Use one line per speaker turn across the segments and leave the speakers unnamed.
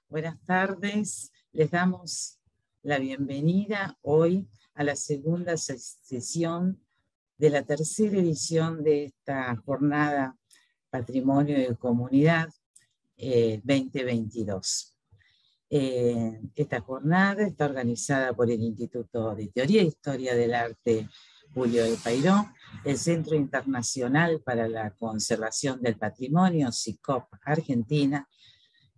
Buenas tardes, les damos la bienvenida hoy a la segunda sesión de la tercera edición de esta jornada Patrimonio de Comunidad 2022. Esta jornada está organizada por el Instituto de Teoría e Historia del Arte Julio de Pairó, el Centro Internacional para la Conservación del Patrimonio, CICOP Argentina,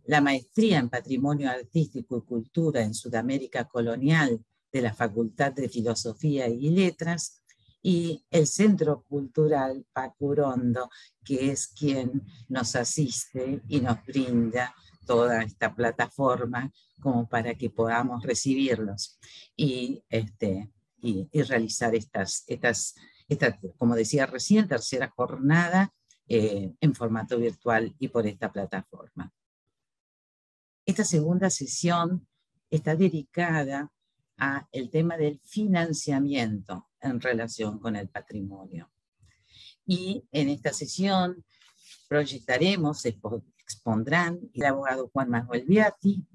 la Maestría en Patrimonio Artístico y Cultura en Sudamérica Colonial de la Facultad de Filosofía y Letras, y el Centro Cultural Pacurondo, que es quien nos asiste y nos brinda toda esta plataforma como para que podamos recibirlos y realizar esta, como decía recién, tercera jornada en formato virtual y por esta plataforma. Esta segunda sesión está dedicada al tema del financiamiento en relación con el patrimonio. Y en esta sesión proyectaremos, expondrán el abogado Juan Manuel Beatti,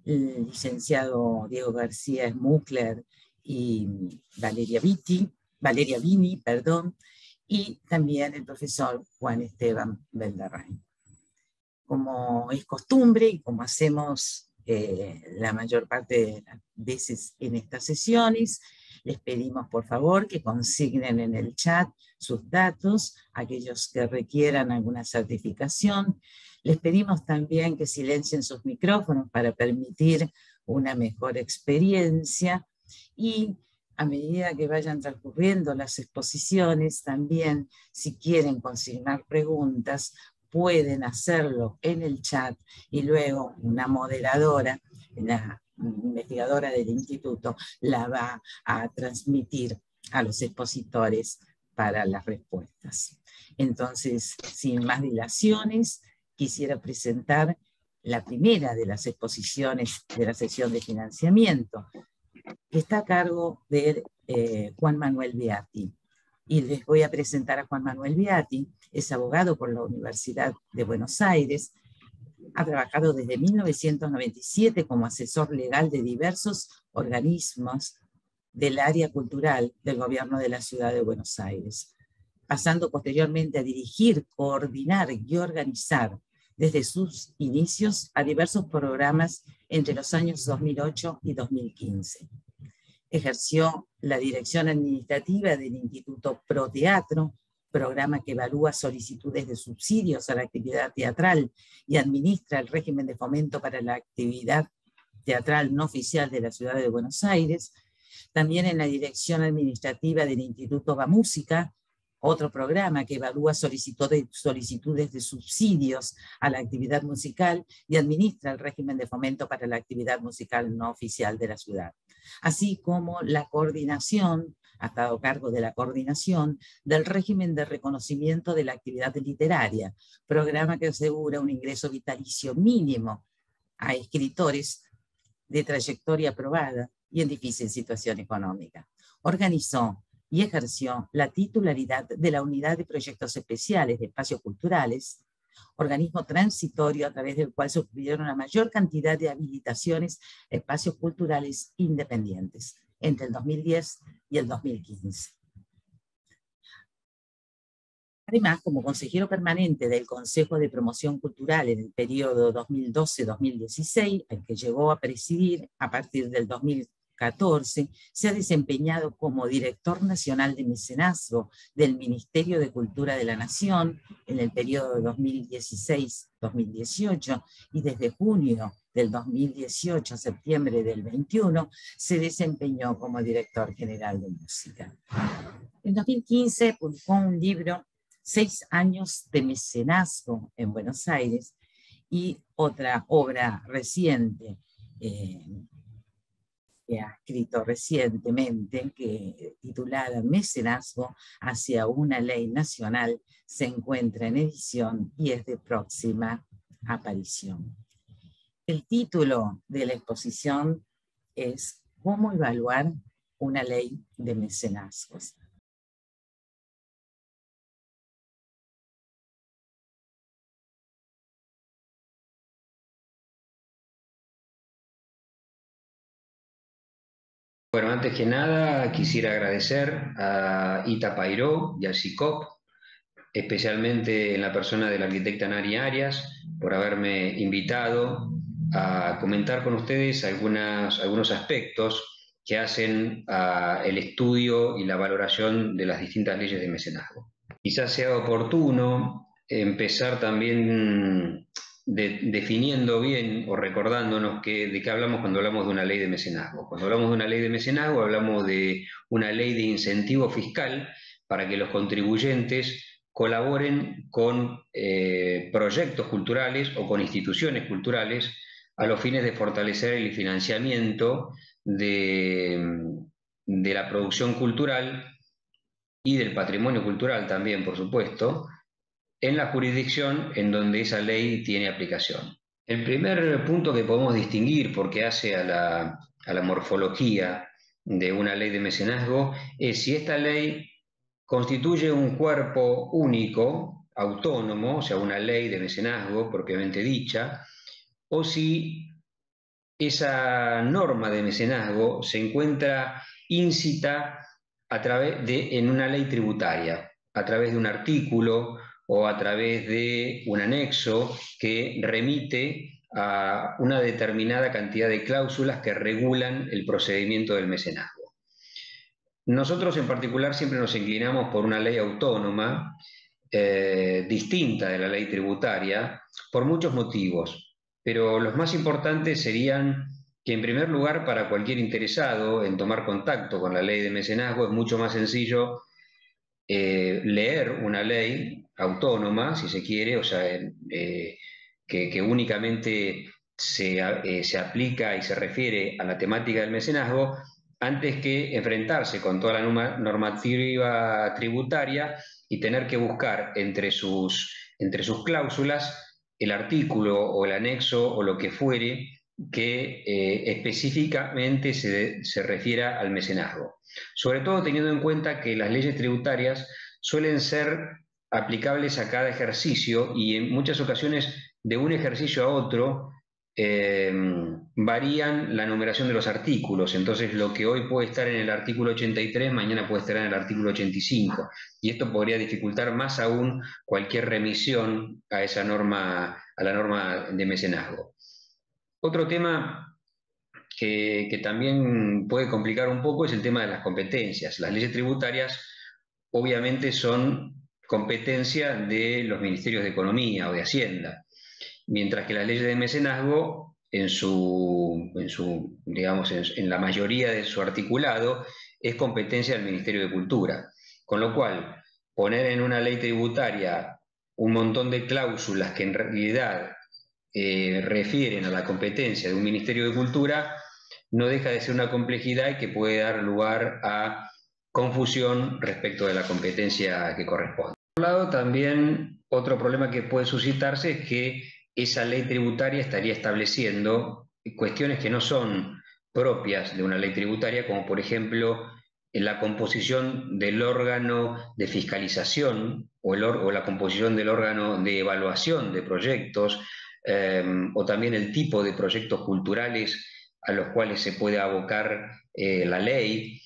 el licenciado Diego García Smuckler y Valeria Vini, y también el profesor Juan Esteban Beldarrain. Como es costumbre y como hacemos la mayor parte de las veces en estas sesiones, les pedimos por favor que consignen en el chat sus datos, aquellos que requieran alguna certificación. Les pedimos también que silencien sus micrófonos para permitir una mejor experiencia y a medida que vayan transcurriendo las exposiciones, también si quieren consignar preguntas, pueden hacerlo en el chat y luego una moderadora, la investigadora del instituto, la va a transmitir a los expositores para las respuestas. Entonces, sin más dilaciones, quisiera presentar la primera de las exposiciones de la sesión de financiamiento, que está a cargo de Juan Manuel Beatti. Y les voy a presentar a Juan Manuel Beatti. Es abogado por la Universidad de Buenos Aires, ha trabajado desde 1997 como asesor legal de diversos organismos del área cultural del gobierno de la ciudad de Buenos Aires, pasando posteriormente a dirigir, coordinar y organizar desde sus inicios a diversos programas entre los años 2008 y 2015. Ejerció la dirección administrativa del Instituto Proteatro, programa que evalúa solicitudes de subsidios a la actividad teatral y administra el régimen de fomento para la actividad teatral no oficial de la ciudad de Buenos Aires. También en la dirección administrativa del Instituto Va Música, otro programa que evalúa solicitudes de subsidios a la actividad musical y administra el régimen de fomento para la actividad musical no oficial de la ciudad. Así como la coordinación, ha estado a cargo de la coordinación del régimen de reconocimiento de la actividad literaria, programa que asegura un ingreso vitalicio mínimo a escritores de trayectoria aprobada y en difícil situación económica. Organizó y ejerció la titularidad de la Unidad de Proyectos Especiales de Espacios Culturales, organismo transitorio a través del cual se obtuvieron la mayor cantidad de habilitaciones a espacios culturales independientes entre el 2010 y el 2015. Además, como consejero permanente del Consejo de Promoción Cultural en el periodo 2012-2016, al que llegó a presidir a partir del 2014, se ha desempeñado como director nacional de mecenazgo del Ministerio de Cultura de la Nación en el periodo 2016-2018 y desde junio del 2018 a septiembre del 21 se desempeñó como director general de música. En 2015 publicó un libro, 6 años de mecenazgo en Buenos Aires, y otra obra reciente que ha escrito recientemente, titulada Mecenazgo hacia una ley nacional, se encuentra en edición y es de próxima aparición. El título de la exposición es ¿Cómo evaluar una ley de mecenazgos?
Bueno, antes que nada quisiera agradecer a Ita Pairó y al SICOP, especialmente en la persona de la arquitecta Nari Arias, por haberme invitado a comentar con ustedes algunos aspectos que hacen el estudio y la valoración de las distintas leyes de mecenazgo. Quizás sea oportuno empezar también definiendo bien o recordándonos de qué hablamos cuando hablamos de una ley de mecenazgo. Cuando hablamos de una ley de mecenazgo, hablamos de una ley de incentivo fiscal para que los contribuyentes colaboren con proyectos culturales o con instituciones culturales a los fines de fortalecer el financiamiento de la producción cultural y del patrimonio cultural también, por supuesto, en la jurisdicción en donde esa ley tiene aplicación. El primer punto que podemos distinguir, porque hace a la morfología de una ley de mecenazgo, es si esta ley constituye un cuerpo único, autónomo, o sea, una ley de mecenazgo propiamente dicha, o si esa norma de mecenazgo se encuentra íncita en una ley tributaria, a través de un artículo o a través de un anexo que remite a una determinada cantidad de cláusulas que regulan el procedimiento del mecenazgo. Nosotros en particular siempre nos inclinamos por una ley autónoma, distinta de la ley tributaria, por muchos motivos, pero los más importantes serían que en primer lugar para cualquier interesado en tomar contacto con la ley de mecenazgo es mucho más sencillo leer una ley autónoma, si se quiere, o sea, que únicamente se aplica y se refiere a la temática del mecenazgo, antes que enfrentarse con toda la normativa tributaria y tener que buscar entre sus cláusulas el artículo o el anexo o lo que fuere que específicamente se refiera al mecenazgo. Sobre todo teniendo en cuenta que las leyes tributarias suelen ser aplicables a cada ejercicio y en muchas ocasiones de un ejercicio a otro varían la numeración de los artículos. Entonces lo que hoy puede estar en el artículo 83, mañana puede estar en el artículo 85. Y esto podría dificultar más aún cualquier remisión a esa norma, a la norma de mecenazgo. Otro tema que también puede complicar un poco es el tema de las competencias. Las leyes tributarias obviamente son competencia de los ministerios de Economía o de Hacienda, mientras que las leyes de mecenazgo, digamos, en la mayoría de su articulado, es competencia del Ministerio de Cultura. Con lo cual, poner en una ley tributaria un montón de cláusulas que en realidad refieren a la competencia de un Ministerio de Cultura no deja de ser una complejidad y que puede dar lugar a confusión respecto de la competencia que corresponde. Por otro lado, también otro problema que puede suscitarse es que esa ley tributaria estaría estableciendo cuestiones que no son propias de una ley tributaria, como por ejemplo en la composición del órgano de fiscalización o la composición del órgano de evaluación de proyectos, o también el tipo de proyectos culturales a los cuales se puede abocar la ley,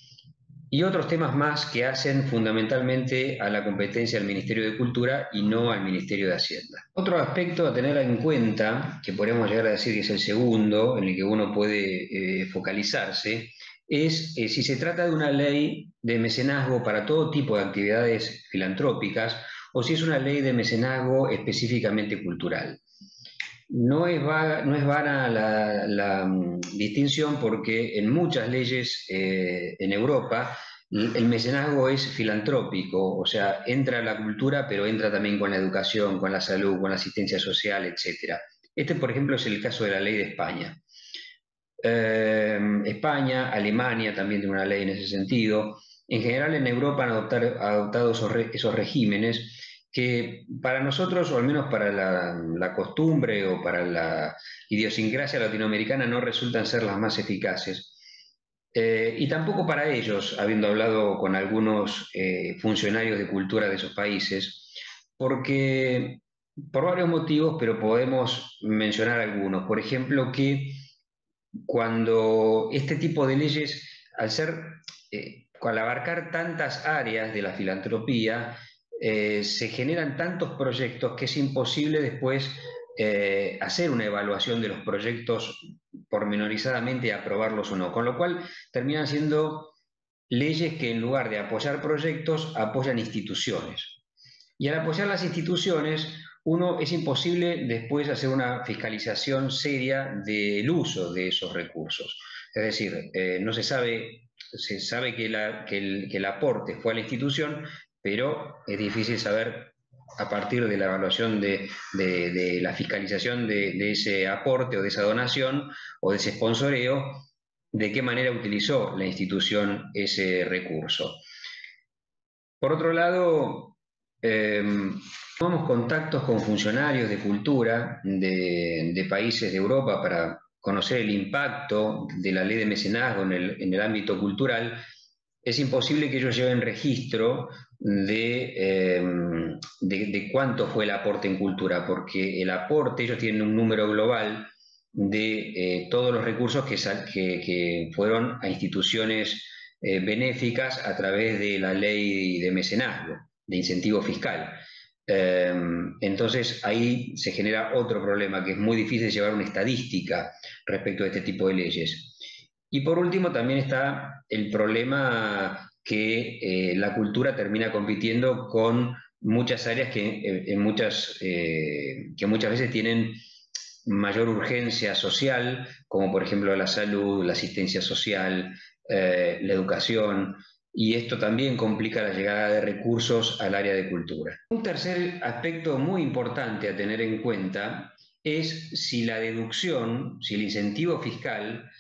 y otros temas más que hacen fundamentalmente a la competencia del Ministerio de Cultura y no al Ministerio de Hacienda. Otro aspecto a tener en cuenta, que podemos llegar a decir que es el segundo, en el que uno puede focalizarse, es si se trata de una ley de mecenazgo para todo tipo de actividades filantrópicas o si es una ley de mecenazgo específicamente cultural. No es vana la distinción porque en muchas leyes en Europa el mecenazgo es filantrópico, o sea, entra la cultura, pero entra también con la educación, con la salud, con la asistencia social, etc. Este, por ejemplo, es el caso de la ley de España. España, Alemania también tiene una ley en ese sentido. En general en Europa han adoptado esos regímenes que para nosotros, o al menos para la costumbre o para la idiosincrasia latinoamericana, no resultan ser las más eficaces. Y tampoco para ellos, habiendo hablado con algunos funcionarios de cultura de esos países, porque por varios motivos, pero podemos mencionar algunos. Por ejemplo, que cuando este tipo de leyes al abarcar tantas áreas de la filantropía, se generan tantos proyectos que es imposible después hacer una evaluación de los proyectos pormenorizadamente y aprobarlos o no, con lo cual terminan siendo leyes que en lugar de apoyar proyectos, apoyan instituciones. Y al apoyar las instituciones, es imposible después hacer una fiscalización seria del uso de esos recursos. Es decir, no se sabe que el aporte fue a la institución, pero es difícil saber a partir de la evaluación de la fiscalización de ese aporte o de esa donación o de ese sponsoreo, de qué manera utilizó la institución ese recurso. Por otro lado, tomamos contactos con funcionarios de cultura de países de Europa para conocer el impacto de la ley de mecenazgo en el ámbito cultural. Es imposible que ellos lleven registro de cuánto fue el aporte en cultura, porque el aporte, ellos tienen un número global de todos los recursos que fueron a instituciones benéficas a través de la ley de mecenazgo, de incentivo fiscal. Entonces ahí se genera otro problema, que es muy difícil llevar una estadística respecto a este tipo de leyes. Y por último también está el problema que la cultura termina compitiendo con muchas áreas que muchas veces tienen mayor urgencia social, como por ejemplo la salud, la asistencia social, la educación, y esto también complica la llegada de recursos al área de cultura. Un tercer aspecto muy importante a tener en cuenta es si la deducción, si el incentivo fiscal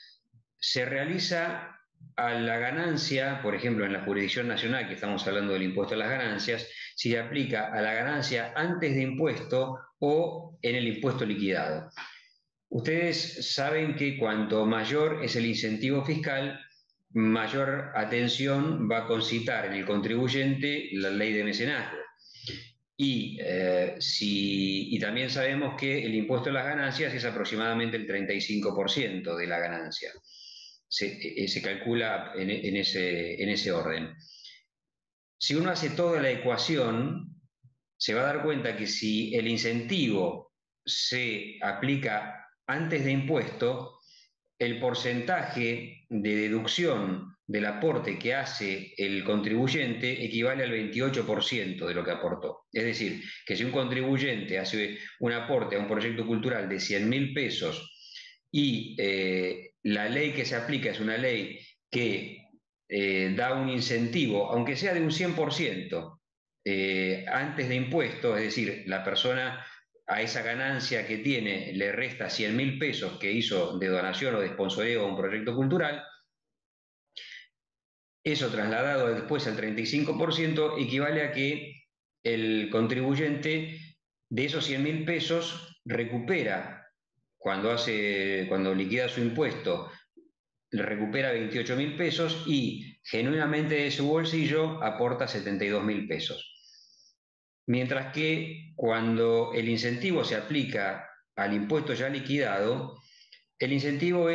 se realiza a la ganancia, por ejemplo, en la jurisdicción nacional, que estamos hablando del impuesto a las ganancias, si se aplica a la ganancia antes de impuesto o en el impuesto liquidado. Ustedes saben que cuanto mayor es el incentivo fiscal, mayor atención va a concitar en el contribuyente la ley de mecenazgo. Y también sabemos que el impuesto a las ganancias es aproximadamente el 35% de la ganancia. Se calcula en ese orden. Si uno hace toda la ecuación, se va a dar cuenta que si el incentivo se aplica antes de impuesto, el porcentaje de deducción del aporte que hace el contribuyente equivale al 28% de lo que aportó. Es decir, que si un contribuyente hace un aporte a un proyecto cultural de 100.000 pesos y la ley que se aplica es una ley que da un incentivo, aunque sea de un 100%, antes de impuesto, es decir, la persona a esa ganancia que tiene le resta 100.000 pesos que hizo de donación o de sponsoreo a un proyecto cultural, eso trasladado después al 35% equivale a que el contribuyente de esos 100.000 pesos recupera, cuando liquida su impuesto, le recupera 28.000 pesos y genuinamente de su bolsillo aporta 72.000 pesos. Mientras que cuando el incentivo se aplica al impuesto ya liquidado, el incentivo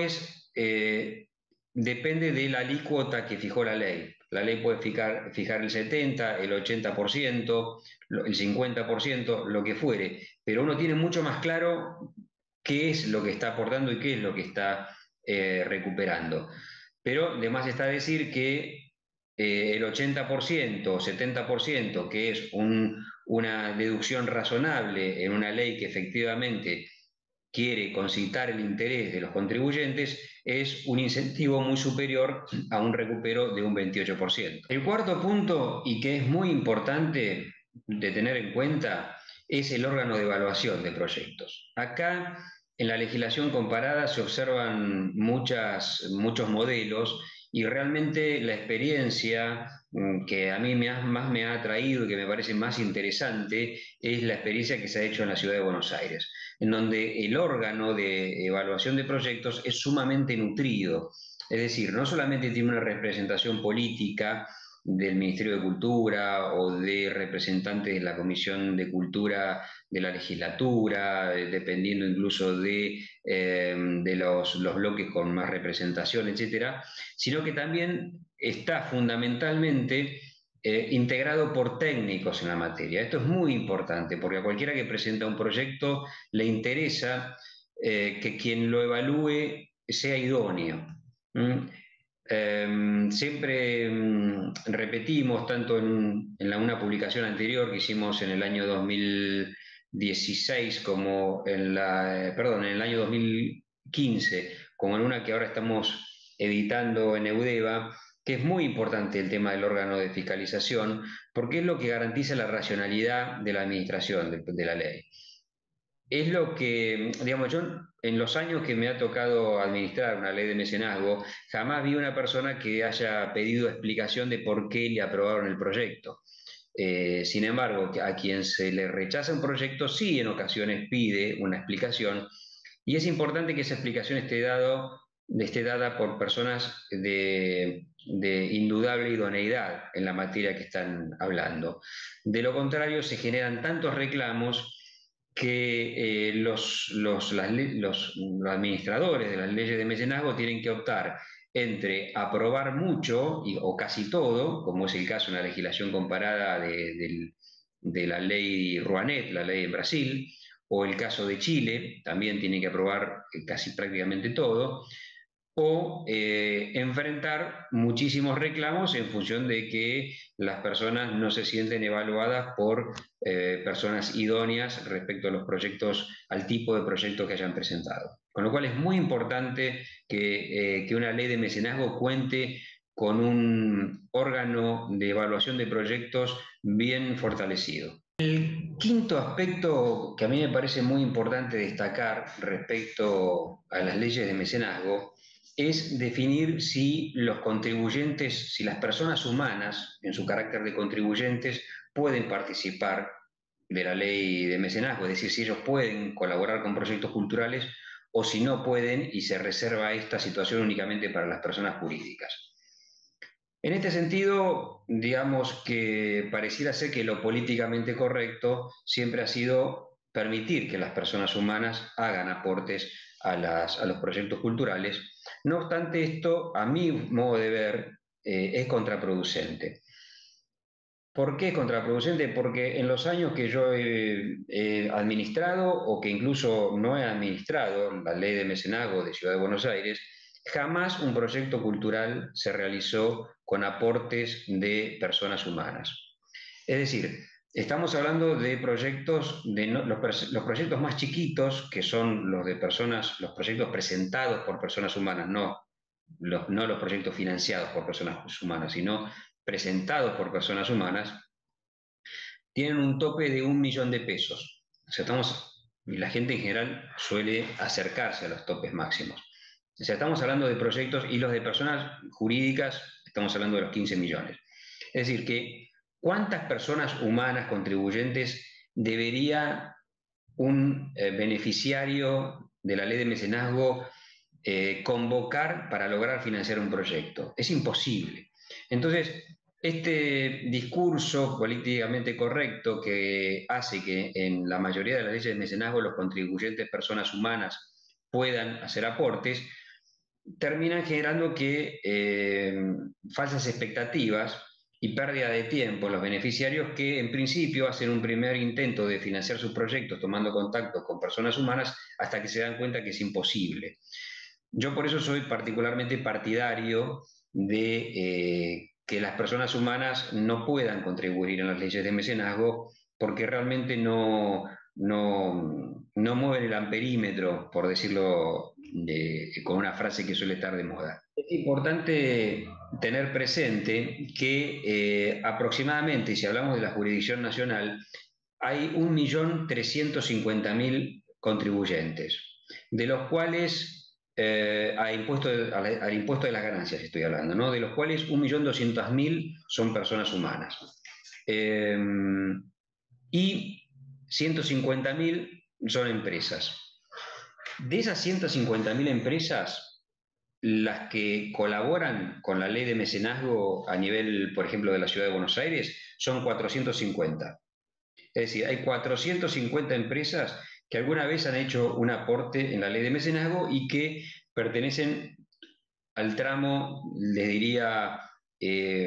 depende de la alícuota que fijó la ley. La ley puede fijar el 70%, el 80%, el 50%, lo que fuere, pero uno tiene mucho más claro qué es lo que está aportando y qué es lo que está recuperando. Pero además está decir que el 80% o 70%, que es una deducción razonable en una ley que efectivamente quiere concitar el interés de los contribuyentes, es un incentivo muy superior a un recupero de un 28%. El cuarto punto, y que es muy importante de tener en cuenta, es el órgano de evaluación de proyectos. Acá, en la legislación comparada, se observan muchos modelos y realmente la experiencia que a mí más me ha atraído y que me parece más interesante es la experiencia que se ha hecho en la ciudad de Buenos Aires, en donde el órgano de evaluación de proyectos es sumamente nutrido. Es decir, no solamente tiene una representación política del Ministerio de Cultura o de representantes de la Comisión de Cultura de la legislatura, dependiendo incluso de los bloques con más representación, etcétera, sino que también está fundamentalmente integrado por técnicos en la materia. Esto es muy importante porque a cualquiera que presenta un proyecto le interesa que quien lo evalúe sea idóneo. ¿Mm? Siempre repetimos, tanto en una publicación anterior que hicimos en el año 2016 como perdón, en el año 2015, como en una que ahora estamos editando en Eudeva, que es muy importante el tema del órgano de fiscalización, porque es lo que garantiza la racionalidad de la administración de la ley. Es lo que, digamos, yo en los años que me ha tocado administrar una ley de mecenazgo, jamás vi una persona que haya pedido explicación de por qué le aprobaron el proyecto. Sin embargo, a quien se le rechaza un proyecto, sí en ocasiones pide una explicación, y es importante que esa explicación esté dada por personas de indudable idoneidad en la materia que están hablando. De lo contrario, se generan tantos reclamos que los administradores de las leyes de mecenazgo tienen que optar entre aprobar mucho o casi todo, como es el caso en la legislación comparada de la ley Rouanet, la ley en Brasil, o el caso de Chile, también tienen que aprobar casi prácticamente todo, o enfrentar muchísimos reclamos en función de que las personas no se sienten evaluadas por personas idóneas respecto a los proyectos, al tipo de proyectos que hayan presentado. Con lo cual es muy importante que una ley de mecenazgo cuente con un órgano de evaluación de proyectos bien fortalecido. El quinto aspecto que a mí me parece muy importante destacar respecto a las leyes de mecenazgo es definir si los contribuyentes, si las personas humanas, en su carácter de contribuyentes, pueden participar de la ley de mecenazgo, es decir, si ellos pueden colaborar con proyectos culturales o si no pueden y se reserva esta situación únicamente para las personas jurídicas. En este sentido, digamos que pareciera ser que lo políticamente correcto siempre ha sido permitir que las personas humanas hagan aportes a los proyectos culturales. No obstante, esto, a mi modo de ver, es contraproducente. ¿Por qué es contraproducente? Porque en los años que yo he administrado o que incluso no he administrado la ley de mecenazgo de Ciudad de Buenos Aires, jamás un proyecto cultural se realizó con aportes de personas humanas. Es decir, estamos hablando de proyectos, los proyectos más chiquitos, que son los de personas, los proyectos presentados por personas humanas, no los proyectos financiados por personas humanas, sino presentados por personas humanas, tienen un tope de 1 millón de pesos. O sea, y la gente en general suele acercarse a los topes máximos. O sea, estamos hablando de proyectos y los de personas jurídicas, estamos hablando de los 15 millones. Es decir, que ¿cuántas personas humanas contribuyentes debería un beneficiario de la ley de mecenazgo convocar para lograr financiar un proyecto? Es imposible. Entonces, este discurso políticamente correcto que hace que en la mayoría de las leyes de mecenazgo los contribuyentes, personas humanas, puedan hacer aportes, terminan generando que falsas expectativas y pérdida de tiempo en los beneficiarios que en principio hacen un primer intento de financiar sus proyectos tomando contacto con personas humanas hasta que se dan cuenta que es imposible. Yo por eso soy particularmente partidario de que las personas humanas no puedan contribuir en las leyes de mecenazgo porque realmente no mueven el amperímetro, por decirlo con una frase que suele estar de moda. Es importante tener presente que aproximadamente, si hablamos de la jurisdicción nacional, hay 1.350.000 contribuyentes, de los cuales al impuesto de las ganancias estoy hablando, ¿no? De los cuales 1.200.000 son personas humanas. Y 150.000 son empresas. De esas 150.000 empresas, las que colaboran con la ley de mecenazgo a nivel, por ejemplo, de la ciudad de Buenos Aires, son 450. Es decir, hay 450 empresas que alguna vez han hecho un aporte en la ley de mecenazgo y que pertenecen al tramo, les diría,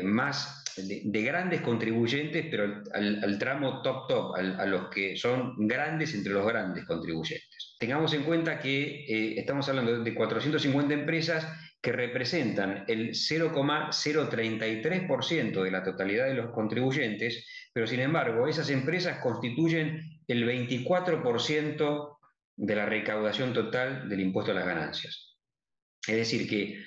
más de grandes contribuyentes, pero al tramo top, a los que son grandes entre los grandes contribuyentes. Tengamos en cuenta que estamos hablando de 450 empresas que representan el 0,033% de la totalidad de los contribuyentes, pero sin embargo, esas empresas constituyen el 24% de la recaudación total del impuesto a las ganancias. Es decir, que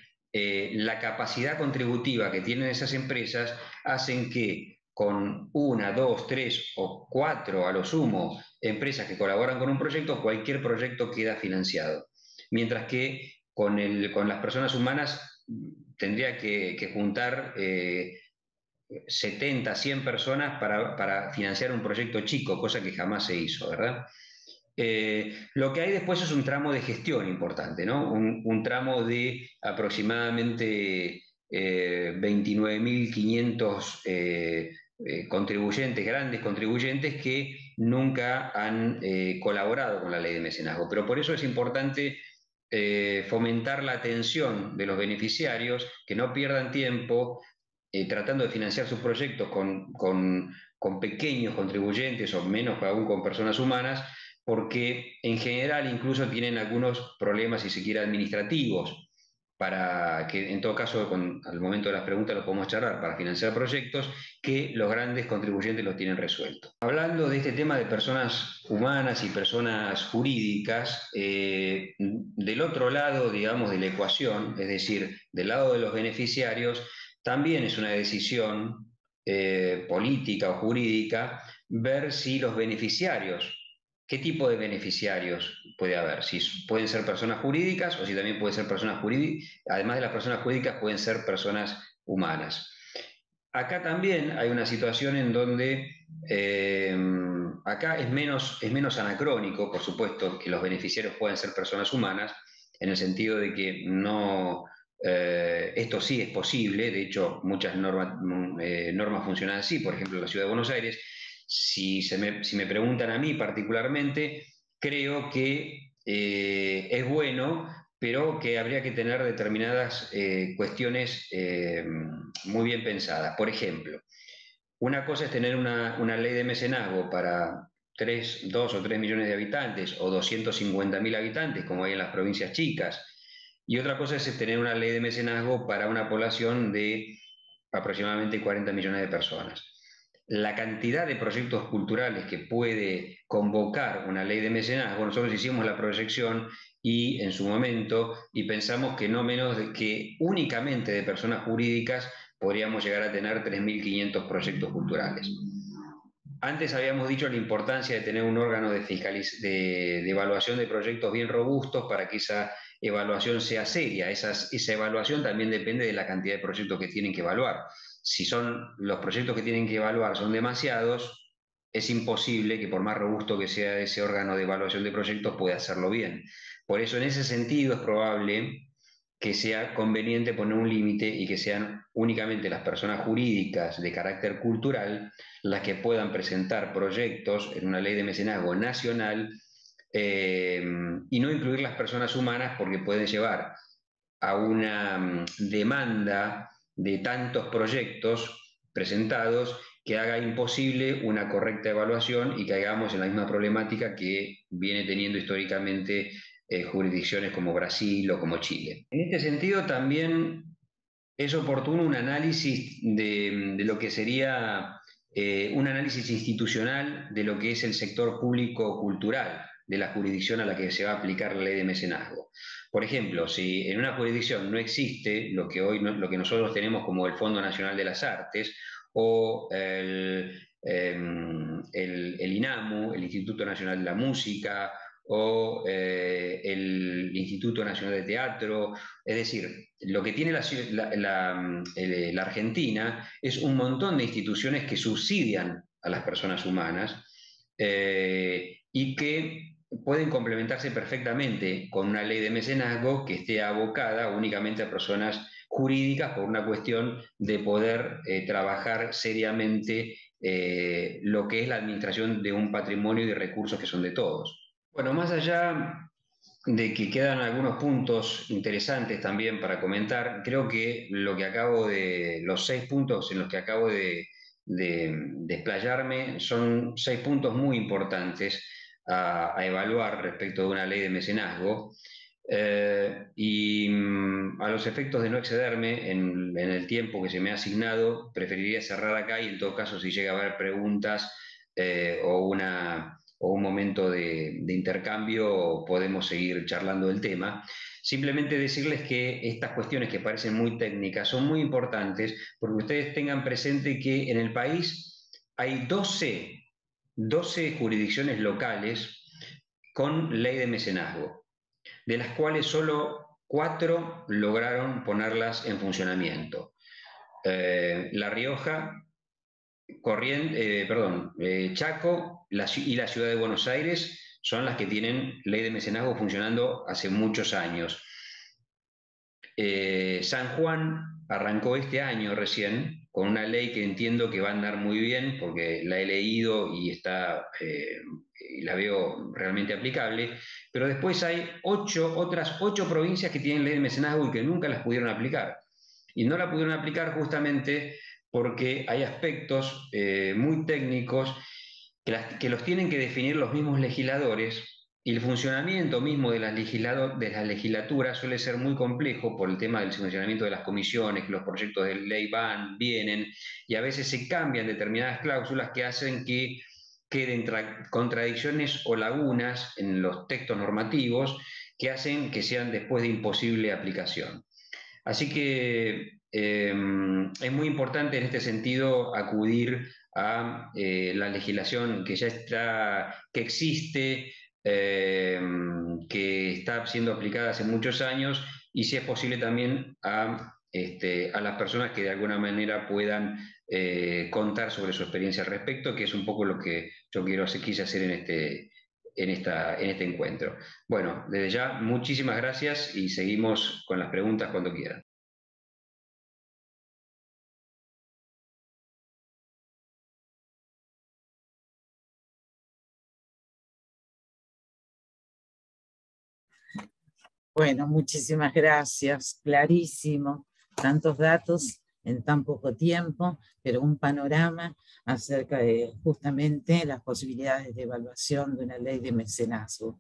la capacidad contributiva que tienen esas empresas hacen que con una, dos, tres o cuatro a lo sumo empresas que colaboran con un proyecto, cualquier proyecto queda financiado. Mientras que con las personas humanas tendría que juntar 70, 100 personas para financiar un proyecto chico, cosa que jamás se hizo, ¿verdad? Lo que hay después es un tramo de gestión importante, ¿no? Un tramo de aproximadamente 29.500 contribuyentes, grandes contribuyentes que nunca han colaborado con la ley de mecenazgo. Pero por eso es importante fomentar la atención de los beneficiarios, que no pierdan tiempo tratando de financiar sus proyectos con pequeños contribuyentes o menos aún con personas humanas, porque en general incluso tienen algunos problemas, si se quiere, administrativos, para que en todo caso al momento de las preguntas lo podemos charlar, para financiar proyectos que los grandes contribuyentes lo tienen resuelto. Hablando de este tema de personas humanas y personas jurídicas, del otro lado, digamos, de la ecuación, es decir, del lado de los beneficiarios, también es una decisión política o jurídica ver si los beneficiarios, qué tipo de beneficiarios puede haber, si pueden ser personas jurídicas o si también pueden ser personas jurídicas, además de las personas jurídicas pueden ser personas humanas. Acá también hay una situación en donde acá es menos anacrónico, por supuesto, que los beneficiarios puedan ser personas humanas, en el sentido de que no, esto sí es posible, de hecho muchas normas funcionan así, por ejemplo en la Ciudad de Buenos Aires, si me preguntan a mí particularmente, creo que es bueno, pero que habría que tener determinadas cuestiones muy bien pensadas. Por ejemplo, una cosa es tener una ley de mecenazgo para 2 o 3 millones de habitantes o 250.000 habitantes, como hay en las provincias chicas, y otra cosa es tener una ley de mecenazgo para una población de aproximadamente 40 millones de personas. La cantidad de proyectos culturales que puede convocar una ley de mecenazgo, nosotros hicimos la proyección y en su momento y pensamos que no menos de que únicamente de personas jurídicas podríamos llegar a tener 3.500 proyectos culturales. Antes habíamos dicho la importancia de tener un órgano de evaluación de proyectos bien robustos para que esa evaluación sea seria. Esa evaluación también depende de la cantidad de proyectos que tienen que evaluar. Si son los proyectos que tienen que evaluar son demasiados, es imposible que por más robusto que sea ese órgano de evaluación de proyectos pueda hacerlo bien. Por eso en ese sentido es probable que sea conveniente poner un límite y que sean únicamente las personas jurídicas de carácter cultural las que puedan presentar proyectos en una ley de mecenazgo nacional y no incluir las personas humanas porque pueden llevar a una demanda de tantos proyectos presentados que haga imposible una correcta evaluación y caigamos en la misma problemática que viene teniendo históricamente jurisdicciones como Brasil o como Chile. En este sentido, también es oportuno un análisis de lo que sería un análisis institucional de lo que es el sector público cultural de la jurisdicción a la que se va a aplicar la ley de mecenazgo. Por ejemplo, si en una jurisdicción no existe lo que hoy lo que nosotros tenemos como el Fondo Nacional de las Artes o el INAMU, el Instituto Nacional de la Música, o el Instituto Nacional de Teatro, es decir, lo que tiene la Argentina es un montón de instituciones que subsidian a las personas humanas y que pueden complementarse perfectamente con una ley de mecenazgo que esté abocada únicamente a personas jurídicas por una cuestión de poder trabajar seriamente lo que es la administración de un patrimonio y de recursos que son de todos. Bueno, más allá de que quedan algunos puntos interesantes también para comentar, creo que los 6 puntos en los que acabo de explayarme son 6 puntos muy importantes a evaluar respecto de una ley de mecenazgo. A los efectos de no excederme en el tiempo que se me ha asignado, preferiría cerrar acá y en todo caso si llega a haber preguntas o un momento de intercambio, podemos seguir charlando del tema. Simplemente decirles que estas cuestiones que parecen muy técnicas son muy importantes porque ustedes tengan presente que en el país hay 12 jurisdicciones locales con ley de mecenazgo, de las cuales solo 4 lograron ponerlas en funcionamiento. La Rioja, Chaco y la ciudad de Buenos Aires son las que tienen ley de mecenazgo funcionando hace muchos años. San Juan arrancó este año recién con una ley que entiendo que va a andar muy bien porque la he leído y la veo realmente aplicable, pero después hay otras 8 provincias que tienen ley de mecenazgo y que nunca las pudieron aplicar. Y no la pudieron aplicar justamente porque hay aspectos muy técnicos que los tienen que definir los mismos legisladores y el funcionamiento mismo de las legislaturas suele ser muy complejo por el tema del funcionamiento de las comisiones, que los proyectos de ley van, vienen, y a veces se cambian determinadas cláusulas que hacen que queden contradicciones o lagunas en los textos normativos que hacen que sean después de imposible aplicación. Así que es muy importante en este sentido acudir a la legislación que ya que existe, que está siendo aplicada hace muchos años y si es posible también a las personas que de alguna manera puedan contar sobre su experiencia al respecto, que es un poco lo que yo quise hacer en este encuentro. Bueno, desde ya, muchísimas gracias y seguimos con las preguntas cuando quieran.
Bueno, muchísimas gracias, clarísimo, tantos datos en tan poco tiempo, pero un panorama acerca de justamente las posibilidades de evaluación de una ley de mecenazgo.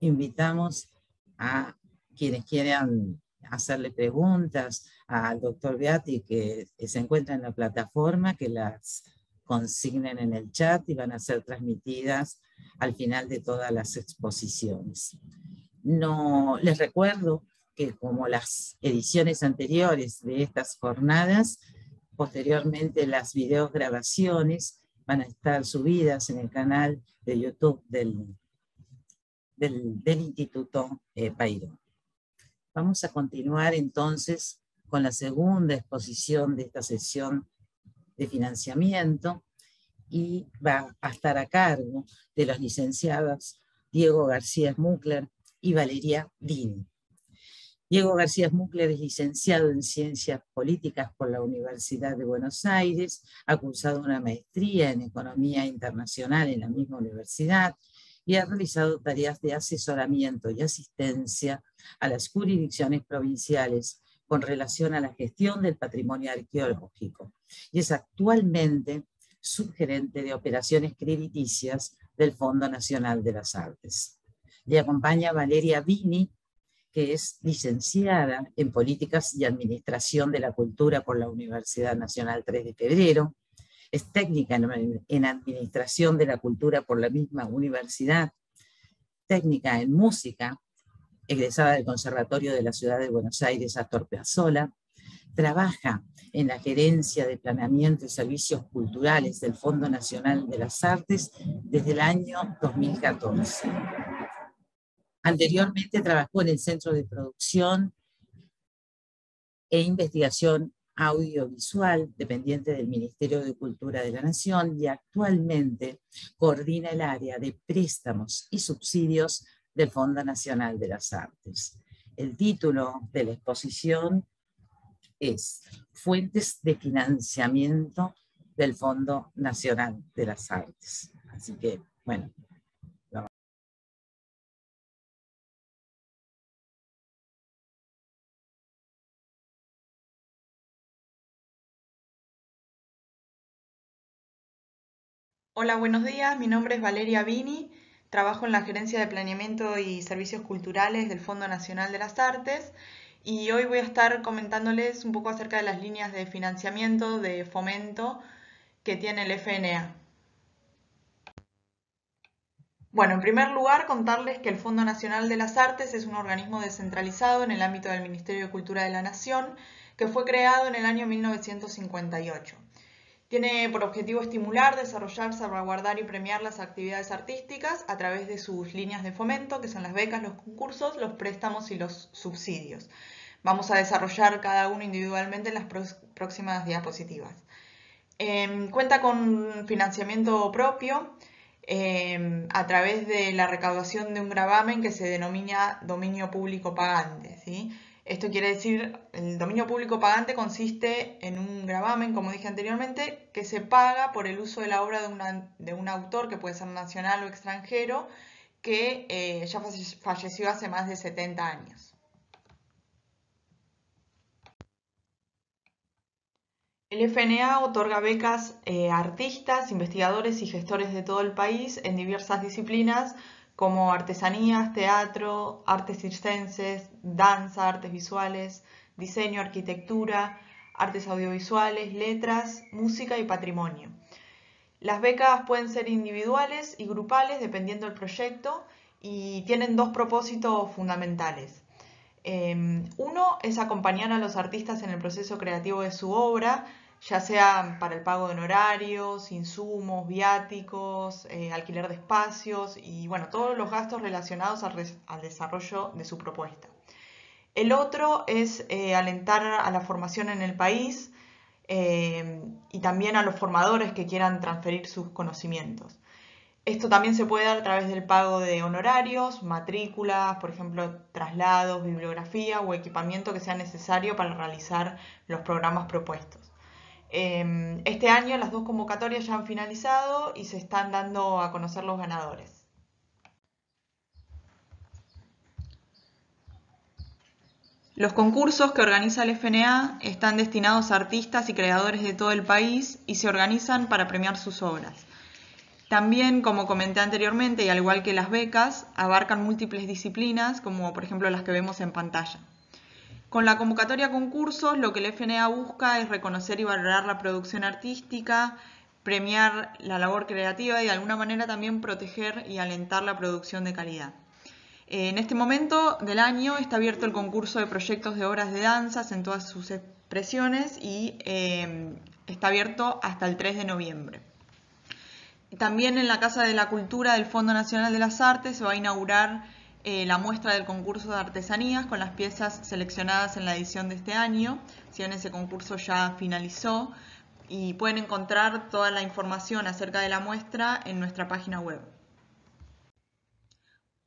Invitamos a quienes quieran hacerle preguntas al doctor Beati, que se encuentra en la plataforma, que las consignen en el chat y van a ser transmitidas al final de todas las exposiciones. No, les recuerdo que como las ediciones anteriores de estas jornadas, posteriormente las videos grabaciones van a estar subidas en el canal de YouTube del Instituto Pairó. Vamos a continuar entonces con la segunda exposición de esta sesión de financiamiento y va a estar a cargo de los licenciados Diego García Smuckler y Valeria Dini. Diego García Smuckler es licenciado en Ciencias Políticas por la Universidad de Buenos Aires, ha cursado una maestría en Economía Internacional en la misma universidad y ha realizado tareas de asesoramiento y asistencia a las jurisdicciones provinciales con relación a la gestión del patrimonio arqueológico y es actualmente subgerente de operaciones crediticias del Fondo Nacional de las Artes. Le acompaña Valeria Dini, que es licenciada en Políticas y Administración de la Cultura por la Universidad Nacional 3 de Febrero, es técnica en Administración de la Cultura por la misma universidad, técnica en Música, egresada del Conservatorio de la Ciudad de Buenos Aires Astor Piazzolla, trabaja en la Gerencia de Planeamiento y Servicios Culturales del Fondo Nacional de las Artes desde el año 2014. Anteriormente trabajó en el Centro de Producción e Investigación audiovisual dependiente del Ministerio de Cultura de la Nación y actualmente coordina el área de préstamos y subsidios del Fondo Nacional de las Artes. El título de la exposición es Fuentes de Financiamiento del Fondo Nacional de las Artes. Así que, bueno.
Hola, buenos días. Mi nombre es Valeria Vini. Trabajo en la Gerencia de Planeamiento y Servicios Culturales del Fondo Nacional de las Artes y hoy voy a estar comentándoles un poco acerca de las líneas de financiamiento, de fomento que tiene el FNA. Bueno, en primer lugar, contarles que el Fondo Nacional de las Artes es un organismo descentralizado en el ámbito del Ministerio de Cultura de la Nación que fue creado en el año 1958. Tiene por objetivo estimular, desarrollar, salvaguardar y premiar las actividades artísticas a través de sus líneas de fomento, que son las becas, los concursos, los préstamos y los subsidios. Vamos a desarrollar cada uno individualmente en las próximas diapositivas. Cuenta con financiamiento propio a través de la recaudación de un gravamen que se denomina dominio público pagante, ¿sí? Esto quiere decir, el dominio público pagante consiste en un gravamen, como dije anteriormente, que se paga por el uso de la obra de un autor, que puede ser nacional o extranjero, que ya falleció hace más de 70 años. El FNA otorga becas a artistas, investigadores y gestores de todo el país en diversas disciplinas como artesanías, teatro, artes circenses, danza, artes visuales, diseño, arquitectura, artes audiovisuales, letras, música y patrimonio. Las becas pueden ser individuales y grupales dependiendo del proyecto y tienen dos propósitos fundamentales. Uno es acompañar a los artistas en el proceso creativo de su obra, ya sea para el pago de honorarios, insumos, viáticos, alquiler de espacios y bueno, todos los gastos relacionados al desarrollo de su propuesta. El otro es alentar a la formación en el país y también a los formadores que quieran transferir sus conocimientos. Esto también se puede dar a través del pago de honorarios, matrículas, por ejemplo, traslados, bibliografía o equipamiento que sea necesario para realizar los programas propuestos. Este año las dos convocatorias ya han finalizado y se están dando a conocer los ganadores. Los concursos que organiza el FNA están destinados a artistas y creadores de todo el país y se organizan para premiar sus obras. También, como comenté anteriormente, y al igual que las becas, abarcan múltiples disciplinas, como por ejemplo las que vemos en pantalla. Con la convocatoria a concursos, lo que el FNA busca es reconocer y valorar la producción artística, premiar la labor creativa y de alguna manera también proteger y alentar la producción de calidad. En este momento del año está abierto el concurso de proyectos de obras de danzas en todas sus expresiones y está abierto hasta el 3 de noviembre. También en la Casa de la Cultura del Fondo Nacional de las Artes se va a inaugurar la muestra del concurso de artesanías con las piezas seleccionadas en la edición de este año. Si bien ese concurso ya finalizó y pueden encontrar toda la información acerca de la muestra en nuestra página web.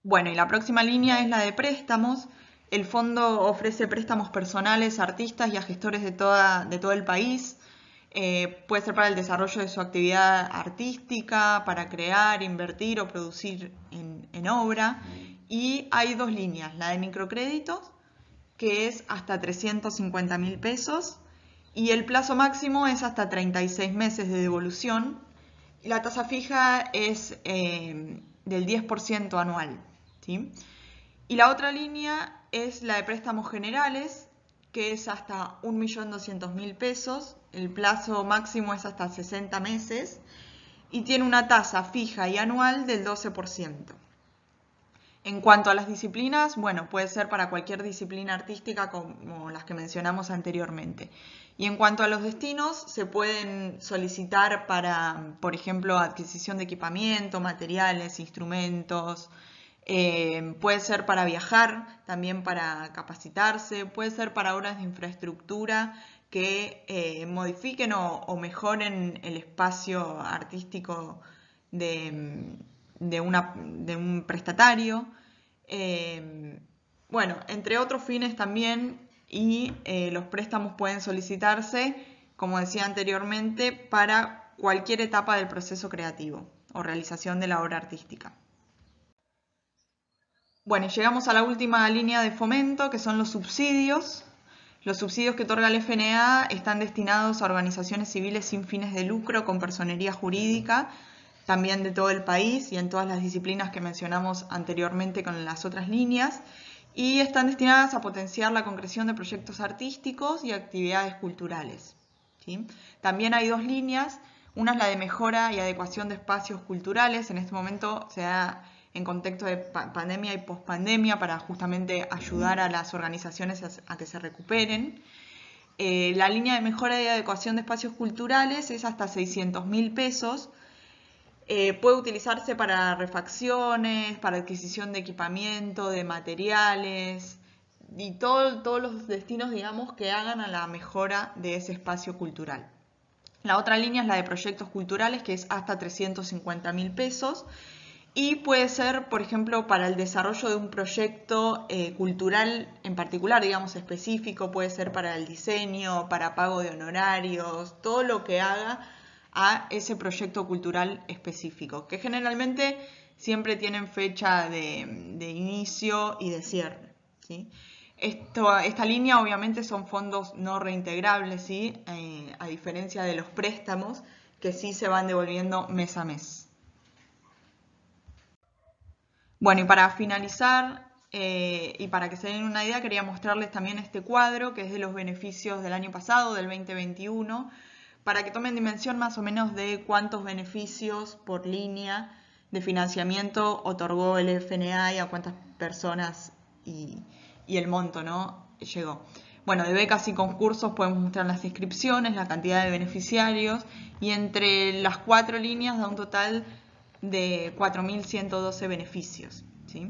Bueno, y la próxima línea es la de préstamos. El fondo ofrece préstamos personales a artistas y a gestores de todo el país. Puede ser para el desarrollo de su actividad artística, para crear, invertir o producir en obra. Y hay dos líneas, la de microcréditos, que es hasta 350.000 pesos, y el plazo máximo es hasta 36 meses de devolución. Y la tasa fija es del 10% anual, ¿sí? Y la otra línea es la de préstamos generales, que es hasta 1.200.000 pesos, el plazo máximo es hasta 60 meses y tiene una tasa fija y anual del 12%. En cuanto a las disciplinas, bueno, puede ser para cualquier disciplina artística como las que mencionamos anteriormente. Y en cuanto a los destinos, se pueden solicitar para, por ejemplo, adquisición de equipamiento, materiales, instrumentos. Puede ser para viajar, también para capacitarse, puede ser para obras de infraestructura que modifiquen o mejoren el espacio artístico de un prestatario. Bueno, entre otros fines también, y los préstamos pueden solicitarse, como decía anteriormente, para cualquier etapa del proceso creativo o realización de la obra artística. Bueno, y llegamos a la última línea de fomento, que son los subsidios. Los subsidios que otorga el FNA están destinados a organizaciones civiles sin fines de lucro con personería jurídica, también de todo el país y en todas las disciplinas que mencionamos anteriormente con las otras líneas, y están destinadas a potenciar la concreción de proyectos artísticos y actividades culturales, ¿sí? También hay dos líneas, una es la de mejora y adecuación de espacios culturales. En este momento se da en contexto de pandemia y pospandemia para justamente ayudar a las organizaciones a que se recuperen. La línea de mejora y adecuación de espacios culturales es hasta 600.000 pesos. Puede utilizarse para refacciones, para adquisición de equipamiento, de materiales y todos los destinos, digamos, que hagan a la mejora de ese espacio cultural. La otra línea es la de proyectos culturales, que es hasta 350.000 pesos. Y puede ser, por ejemplo, para el desarrollo de un proyecto cultural en particular, digamos, específico, puede ser para el diseño, para pago de honorarios, todo lo que haga a ese proyecto cultural específico, que generalmente siempre tienen fecha de inicio y de cierre, ¿sí? Esta línea obviamente son fondos no reintegrables, ¿sí? A diferencia de los préstamos, que sí se van devolviendo mes a mes. Bueno, y para finalizar, y para que se den una idea, quería mostrarles también este cuadro, que es de los beneficios del año pasado, del 2021, para que tomen dimensión más o menos de cuántos beneficios por línea de financiamiento otorgó el FNA y a cuántas personas y el monto, ¿no?, llegó. Bueno, de becas y concursos podemos mostrar las inscripciones, la cantidad de beneficiarios, y entre las 4 líneas da un total de 4.112 beneficios, ¿sí?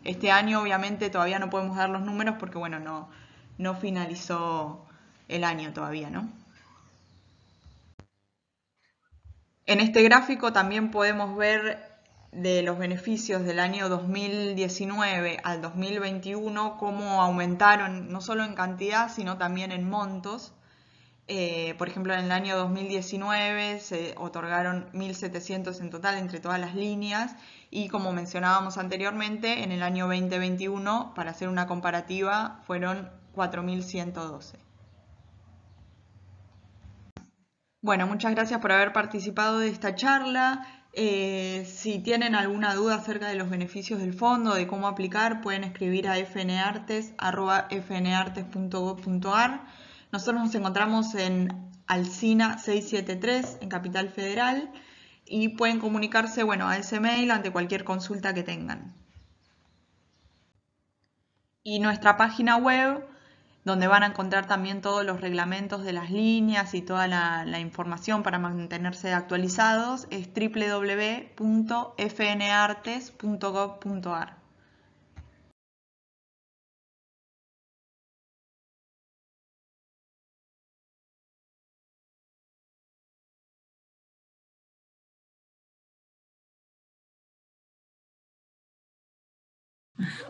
Este año obviamente todavía no podemos dar los números porque, bueno, no finalizó el año todavía, ¿no? En este gráfico también podemos ver de los beneficios del año 2019 al 2021 cómo aumentaron no solo en cantidad sino también en montos. Por ejemplo, en el año 2019 se otorgaron 1.700 en total entre todas las líneas, y como mencionábamos anteriormente, en el año 2021, para hacer una comparativa, fueron 4.112. Bueno, muchas gracias por haber participado de esta charla. Si tienen alguna duda acerca de los beneficios del fondo, de cómo aplicar, pueden escribir a fnartes@fnartes.gov.ar. Nosotros nos encontramos en Alsina 673, en Capital Federal, y pueden comunicarse, bueno, a ese mail ante cualquier consulta que tengan. Y nuestra página web, donde van a encontrar también todos los reglamentos de las líneas y toda la información para mantenerse actualizados, es www.fnartes.gov.ar.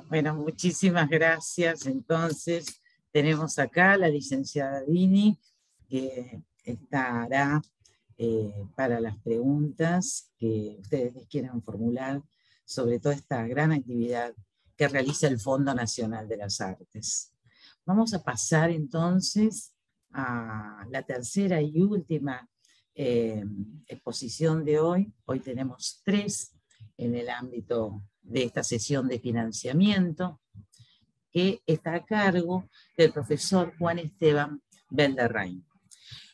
Bueno, muchísimas gracias. Entonces, tenemos acá a la licenciada Dini, que estará para las preguntas que ustedes les quieran formular sobre toda esta gran actividad que realiza el Fondo Nacional de las Artes. Vamos a pasar entonces a la tercera y última exposición de hoy. Hoy tenemos 3 en el ámbito de esta sesión de financiamiento, que está a cargo del profesor Juan Esteban Belderrain.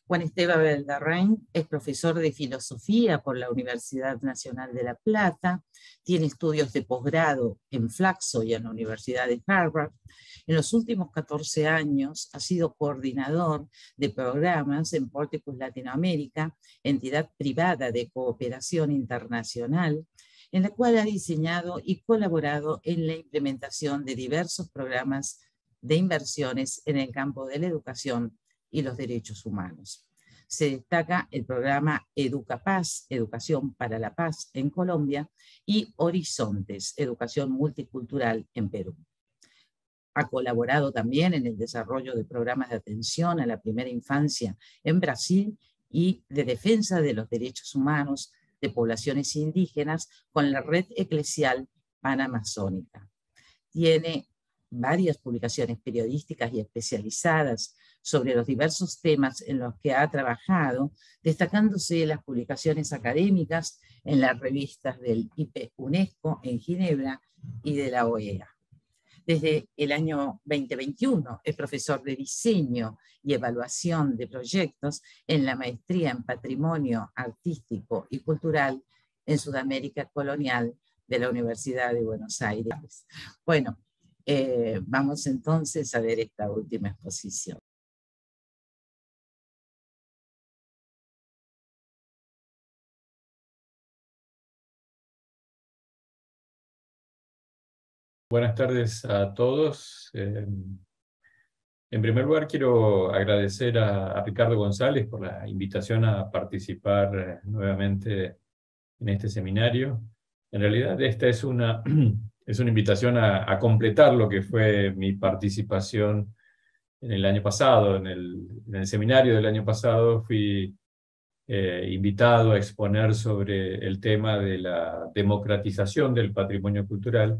Juan Esteban Belderrain es profesor de filosofía por la Universidad Nacional de La Plata, tiene estudios de posgrado en Flaxo y en la Universidad de Harvard. En los últimos 14 años ha sido coordinador de programas en Porticus Latinoamérica, entidad privada de cooperación internacional, en la cual ha diseñado y colaborado en la implementación de diversos programas de inversiones en el campo de la educación, y los derechos humanos. Se destaca el programa EducaPaz, Educación para la Paz en Colombia, y Horizontes, Educación Multicultural en Perú. Ha colaborado también en el desarrollo de programas de atención a la primera infancia en Brasil y de defensa de los derechos humanos de poblaciones indígenas con la Red Eclesial Panamazónica. Tiene varias publicaciones periodísticas y especializadas sobre los diversos temas en los que ha trabajado, destacándose las publicaciones académicas en las revistas del IP-UNESCO en Ginebra y de la OEA. Desde el año 2021 es profesor de diseño y evaluación de proyectos en la maestría en Patrimonio Artístico y Cultural en Sudamérica Colonial de la Universidad de Buenos Aires. Bueno, vamos entonces a ver esta última exposición.
Buenas tardes a todos. En primer lugar, quiero agradecer a Ricardo González por la invitación a participar nuevamente en este seminario. En realidad, esta es una invitación a completar lo que fue mi participación en el año pasado. En el seminario del año pasado fui invitado a exponer sobre el tema de la democratización del patrimonio cultural.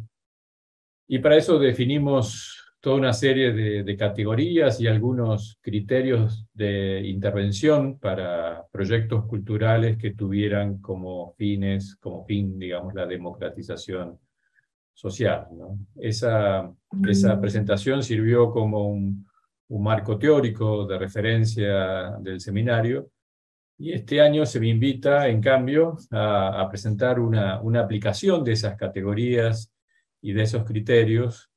Y para eso definimos toda una serie de categorías y algunos criterios de intervención para proyectos culturales que tuvieran como fin, digamos, la democratización social, ¿no? Esa presentación sirvió como un marco teórico de referencia del seminario, y este año se me invita, en cambio, a presentar una aplicación de esas categorías y de esos criterios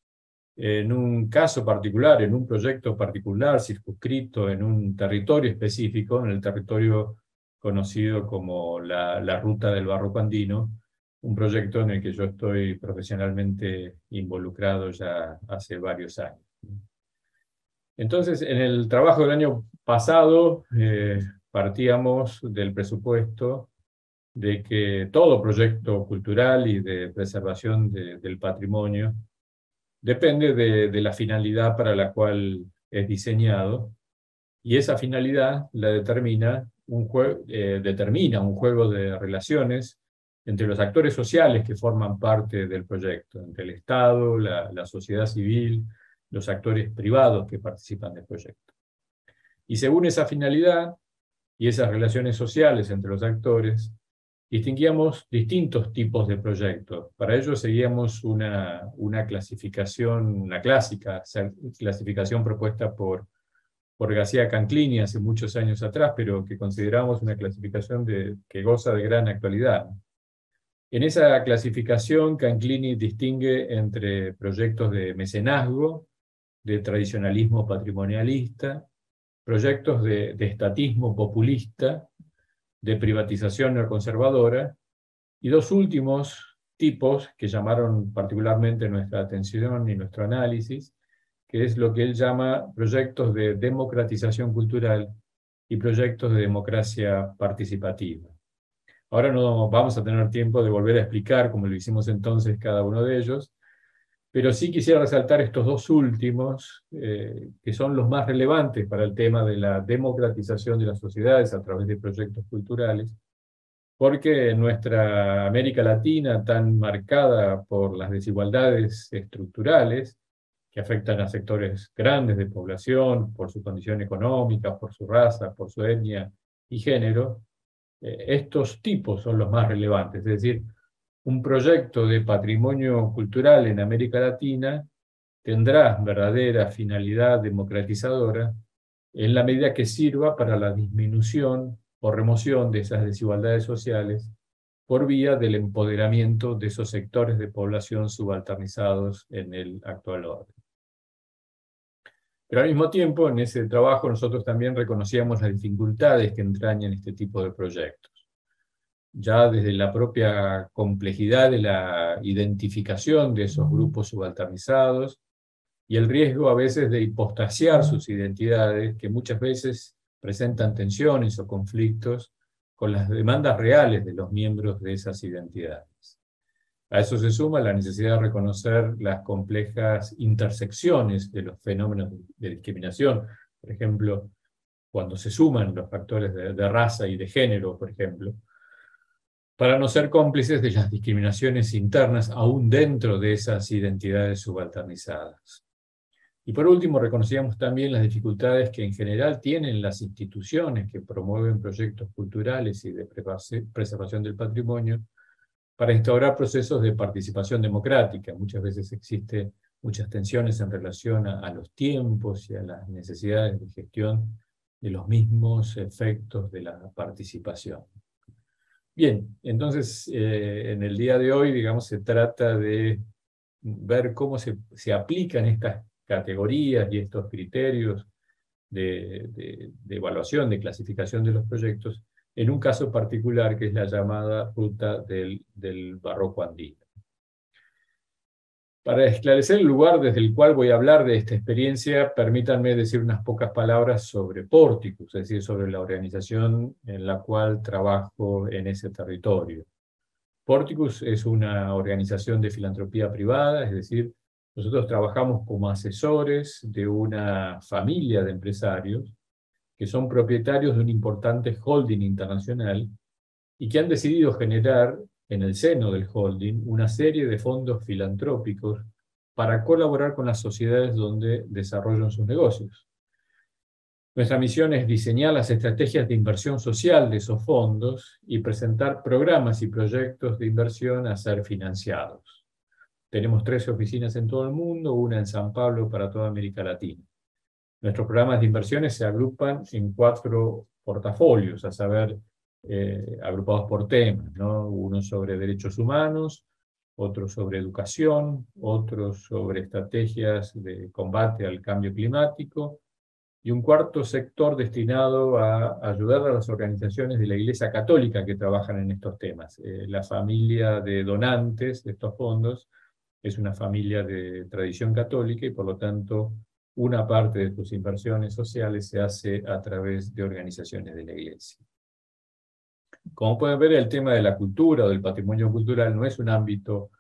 en un caso particular, en un proyecto particular, circunscrito en un territorio específico, en el territorio conocido como la Ruta del Barroco Andino, un proyecto en el que yo estoy profesionalmente involucrado ya hace varios años. Entonces, en el trabajo del año pasado, partíamos del presupuesto de que todo proyecto cultural y de preservación del patrimonio depende de la finalidad para la cual es diseñado, y esa finalidad la determina un juego de relaciones entre los actores sociales que forman parte del proyecto, entre el Estado, la sociedad civil, los actores privados que participan del proyecto. Y según esa finalidad y esas relaciones sociales entre los actores, distinguíamos distintos tipos de proyectos. Para ello seguíamos una clasificación, una clásica clasificación propuesta por García Canclini hace muchos años atrás, pero que consideramos una clasificación que goza de gran actualidad. En esa clasificación, Canclini distingue entre proyectos de mecenazgo, de tradicionalismo patrimonialista, proyectos de estatismo populista, de privatización neoconservadora, y dos últimos tipos que llamaron particularmente nuestra atención y nuestro análisis, que es lo que él llama proyectos de democratización cultural y proyectos de democracia participativa. Ahora no vamos a tener tiempo de volver a explicar, como lo hicimos entonces, cada uno de ellos, pero sí quisiera resaltar estos dos últimos, que son los más relevantes para el tema de la democratización de las sociedades a través de proyectos culturales, porque en nuestra América Latina, tan marcada por las desigualdades estructurales, que afectan a sectores grandes de población, por su condición económica, por su raza, por su etnia y género, estos tipos son los más relevantes. Es decir, un proyecto de patrimonio cultural en América Latina tendrá verdadera finalidad democratizadora en la medida que sirva para la disminución o remoción de esas desigualdades sociales por vía del empoderamiento de esos sectores de población subalternizados en el actual orden. Pero al mismo tiempo, en ese trabajo nosotros también reconocíamos las dificultades que entrañan este tipo de proyectos. Ya desde la propia complejidad de la identificación de esos grupos subalternizados, y el riesgo a veces de hipostasiar sus identidades, que muchas veces presentan tensiones o conflictos con las demandas reales de los miembros de esas identidades. A eso se suma la necesidad de reconocer las complejas intersecciones de los fenómenos de discriminación, por ejemplo, cuando se suman los factores de raza y de género, por ejemplo, para no ser cómplices de las discriminaciones internas aún dentro de esas identidades subalternizadas. Y por último, reconocíamos también las dificultades que en general tienen las instituciones que promueven proyectos culturales y de preservación del patrimonio para instaurar procesos de participación democrática. Muchas veces existen muchas tensiones en relación a los tiempos y a las necesidades de gestión de los mismos efectos de la participación. Bien, entonces en el día de hoy, digamos, se trata de ver cómo se aplican estas categorías y estos criterios de evaluación, de clasificación de los proyectos, en un caso particular que es la llamada ruta del barroco andino. Para esclarecer el lugar desde el cual voy a hablar de esta experiencia, permítanme decir unas pocas palabras sobre Porticus, es decir, sobre la organización en la cual trabajo en ese territorio. Porticus es una organización de filantropía privada, es decir, nosotros trabajamos como asesores de una familia de empresarios que son propietarios de un importante holding internacional y que han decidido generar en el seno del holding una serie de fondos filantrópicos para colaborar con las sociedades donde desarrollan sus negocios. Nuestra misión es diseñar las estrategias de inversión social de esos fondos y presentar programas y proyectos de inversión a ser financiados. Tenemos 13 oficinas en todo el mundo, una en San Pablo para toda América Latina. Nuestros programas de inversiones se agrupan en 4 portafolios, a saber, agrupados por temas, ¿no? Uno sobre derechos humanos, otro sobre educación, otro sobre estrategias de combate al cambio climático, y un cuarto sector destinado a ayudar a las organizaciones de la Iglesia Católica que trabajan en estos temas. La familia de donantes de estos fondos es una familia de tradición católica y por lo tanto una parte de sus inversiones sociales se hace a través de organizaciones de la Iglesia. Como pueden ver, el tema de la cultura o del patrimonio cultural no es un ámbito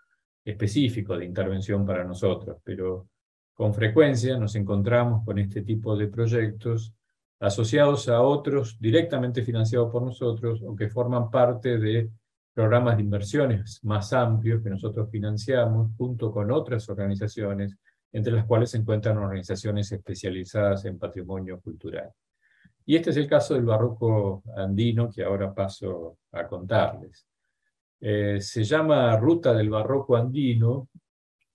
específico de intervención para nosotros, pero con frecuencia nos encontramos con este tipo de proyectos asociados a otros directamente financiados por nosotros o que forman parte de programas de inversiones más amplios que nosotros financiamos junto con otras organizaciones, entre las cuales se encuentran organizaciones especializadas en patrimonio cultural. Y este es el caso del barroco andino que ahora paso a contarles. Se llama Ruta del Barroco Andino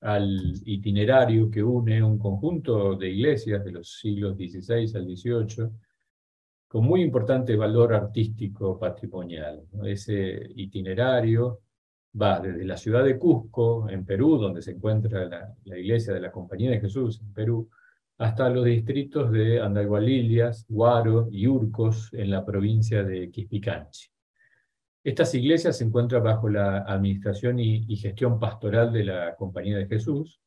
al itinerario que une un conjunto de iglesias de los siglos XVI al XVIII con muy importante valor artístico patrimonial, ¿no? Ese itinerario va desde la ciudad de Cusco, en Perú, donde se encuentra la iglesia de la Compañía de Jesús en Perú, hasta los distritos de Andahualillas, Huaro y Urcos en la provincia de Quispicanchi. Estas iglesias se encuentran bajo la administración y gestión pastoral de la Compañía de Jesús,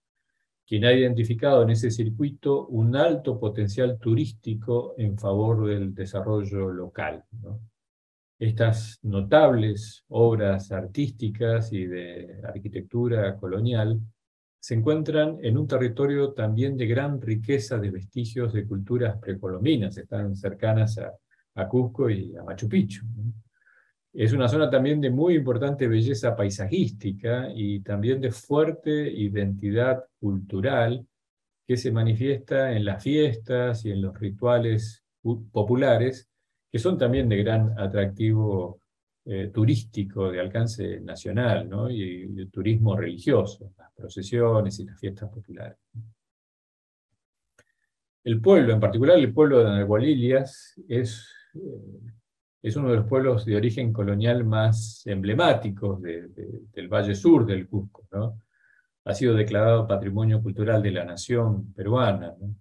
quien ha identificado en ese circuito un alto potencial turístico en favor del desarrollo local, ¿no? Estas notables obras artísticas y de arquitectura colonial se encuentran en un territorio también de gran riqueza de vestigios de culturas precolombinas, están cercanas a Cusco y a Machu Picchu, ¿no? Es una zona también de muy importante belleza paisajística y también de fuerte identidad cultural que se manifiesta en las fiestas y en los rituales populares, que son también de gran atractivo turístico de alcance nacional, ¿no? Y el turismo religioso, las procesiones y las fiestas populares. El pueblo, en particular el pueblo de Andahualillas, es uno de los pueblos de origen colonial más emblemáticos del Valle Sur del Cusco, ¿no? Ha sido declarado Patrimonio Cultural de la Nación peruana, ¿no?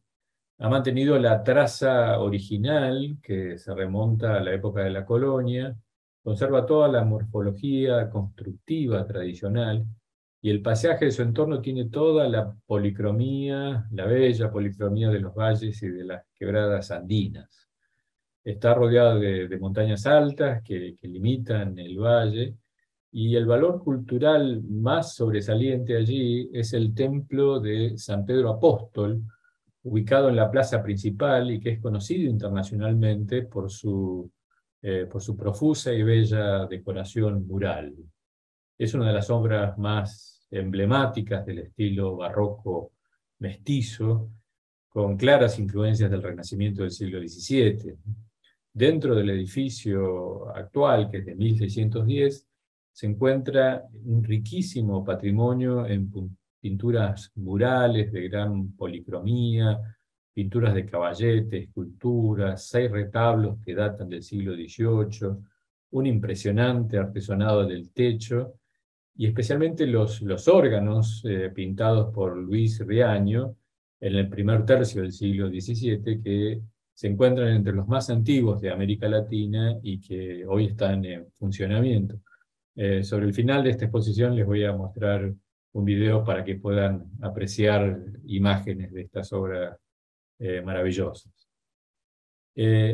Ha mantenido la traza original, que se remonta a la época de la colonia, conserva toda la morfología constructiva tradicional, y el paisaje de su entorno tiene toda la policromía, la bella policromía de los valles y de las quebradas andinas. Está rodeado de montañas altas que limitan el valle, y el valor cultural más sobresaliente allí es el templo de San Pedro Apóstol, ubicado en la plaza principal y que es conocido internacionalmente por su profusa y bella decoración mural. Es una de las obras más emblemáticas del estilo barroco mestizo, con claras influencias del Renacimiento del siglo XVII. Dentro del edificio actual, que es de 1610, se encuentra un riquísimo patrimonio en pinturas murales de gran policromía, pinturas de caballete, esculturas, 6 retablos que datan del siglo XVIII, un impresionante artesonado del techo, y especialmente los órganos pintados por Luis Riaño en el primer tercio del siglo XVII, que se encuentran entre los más antiguos de América Latina y que hoy están en funcionamiento. Sobre el final de esta exposición les voy a mostrar un video para que puedan apreciar imágenes de estas obras maravillosas.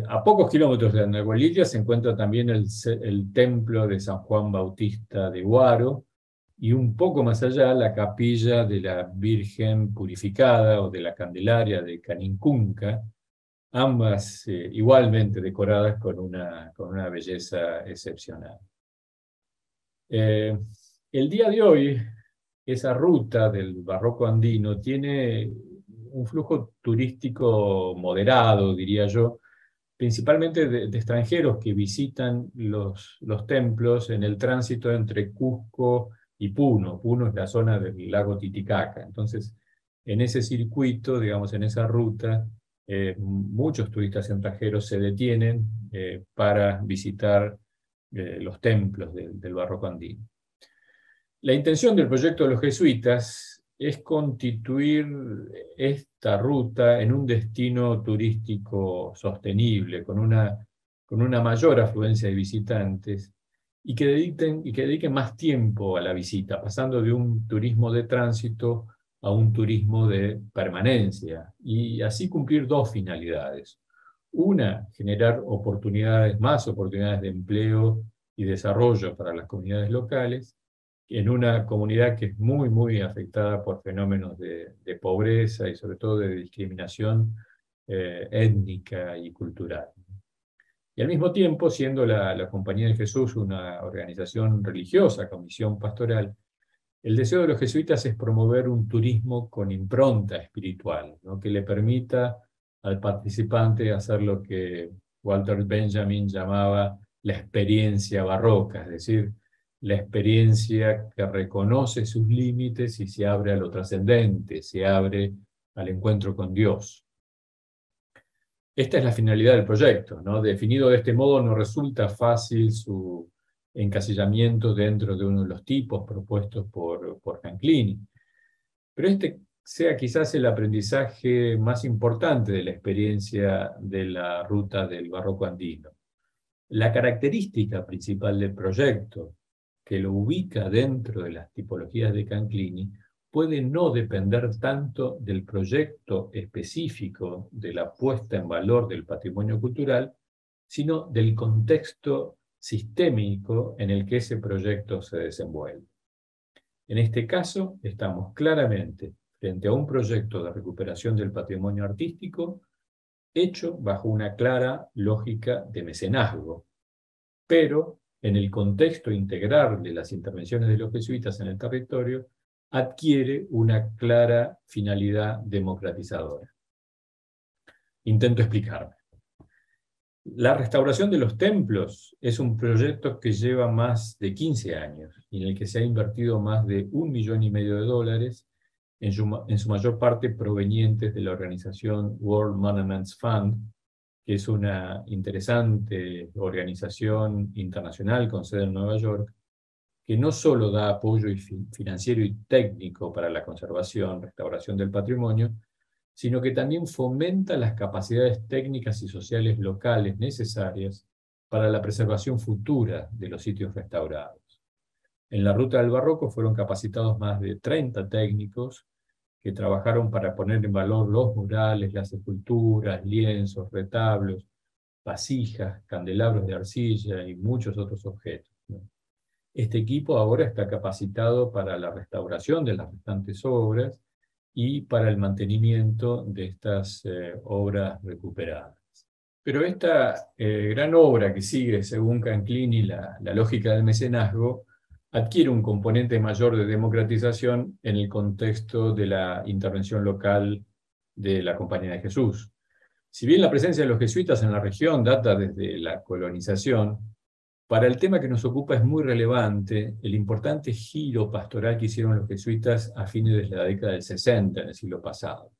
A pocos kilómetros de Anagualilla se encuentra también el templo de San Juan Bautista de Huaro, y un poco más allá la capilla de la Virgen Purificada o de la Candelaria de Canincunca, ambas igualmente decoradas con una belleza excepcional. El día de hoy, esa ruta del barroco andino tiene un flujo turístico moderado, diría yo, principalmente de extranjeros que visitan los templos en el tránsito entre Cusco y Puno. Puno es la zona del lago Titicaca. Entonces, en ese circuito, digamos, en esa ruta, muchos turistas extranjeros se detienen para visitar los templos del barroco andino. La intención del proyecto de los jesuitas es constituir esta ruta en un destino turístico sostenible, con una mayor afluencia de visitantes, y que dediquen más tiempo a la visita, pasando de un turismo de tránsito a un turismo de permanencia, y así cumplir 2 finalidades. Una, generar más oportunidades de empleo y desarrollo para las comunidades locales, en una comunidad que es muy, muy afectada por fenómenos de pobreza y sobre todo de discriminación étnica y cultural. Y al mismo tiempo, siendo la Compañía de Jesús una organización religiosa con misión pastoral, el deseo de los jesuitas es promover un turismo con impronta espiritual, ¿no?, que le permita al participante hacer lo que Walter Benjamin llamaba la experiencia barroca, es decir, la experiencia que reconoce sus límites y se abre a lo trascendente, se abre al encuentro con Dios. Esta es la finalidad del proyecto, ¿no? Definido de este modo, no resulta fácil su encasillamiento dentro de uno de los tipos propuestos por Canclini. Pero este sea quizás el aprendizaje más importante de la experiencia de la ruta del barroco andino. La característica principal del proyecto, que lo ubica dentro de las tipologías de Canclini, puede no depender tanto del proyecto específico de la puesta en valor del patrimonio cultural, sino del contexto sistémico en el que ese proyecto se desenvuelve. En este caso, estamos claramente frente a un proyecto de recuperación del patrimonio artístico hecho bajo una clara lógica de mecenazgo, pero en el contexto integral de las intervenciones de los jesuitas en el territorio, adquiere una clara finalidad democratizadora. Intento explicarme. La restauración de los templos es un proyecto que lleva más de 15 años y en el que se ha invertido más de $1,5 millones, en su mayor parte provenientes de la organización World Monuments Fund, que es una interesante organización internacional con sede en Nueva York, que no solo da apoyo financiero y técnico para la conservación, restauración del patrimonio, sino que también fomenta las capacidades técnicas y sociales locales necesarias para la preservación futura de los sitios restaurados. En la Ruta del Barroco fueron capacitados más de 30 técnicos que trabajaron para poner en valor los murales, las esculturas, lienzos, retablos, vasijas, candelabros de arcilla y muchos otros objetos, ¿no? Este equipo ahora está capacitado para la restauración de las restantes obras y para el mantenimiento de estas obras recuperadas. Pero esta gran obra que sigue, según Canclini, la lógica del mecenazgo, adquiere un componente mayor de democratización en el contexto de la intervención local de la Compañía de Jesús. Si bien la presencia de los jesuitas en la región data desde la colonización, para el tema que nos ocupa es muy relevante el importante giro pastoral que hicieron los jesuitas a fines de la década del 60 en el siglo pasado.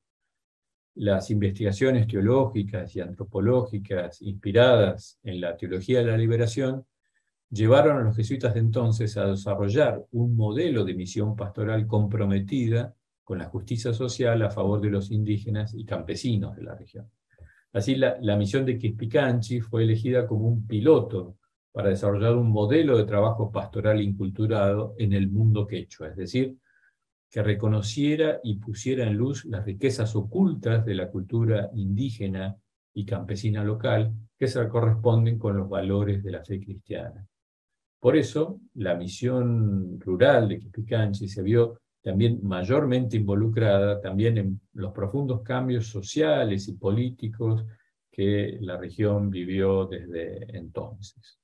Las investigaciones teológicas y antropológicas inspiradas en la teología de la liberación llevaron a los jesuitas de entonces a desarrollar un modelo de misión pastoral comprometida con la justicia social a favor de los indígenas y campesinos de la región. Así, la misión de Quispicanchi fue elegida como un piloto para desarrollar un modelo de trabajo pastoral inculturado en el mundo quechua, es decir, que reconociera y pusiera en luz las riquezas ocultas de la cultura indígena y campesina local que se corresponden con los valores de la fe cristiana. Por eso, la misión rural de Quispicanchi se vio también mayormente involucrada también en los profundos cambios sociales y políticos que la región vivió desde entonces.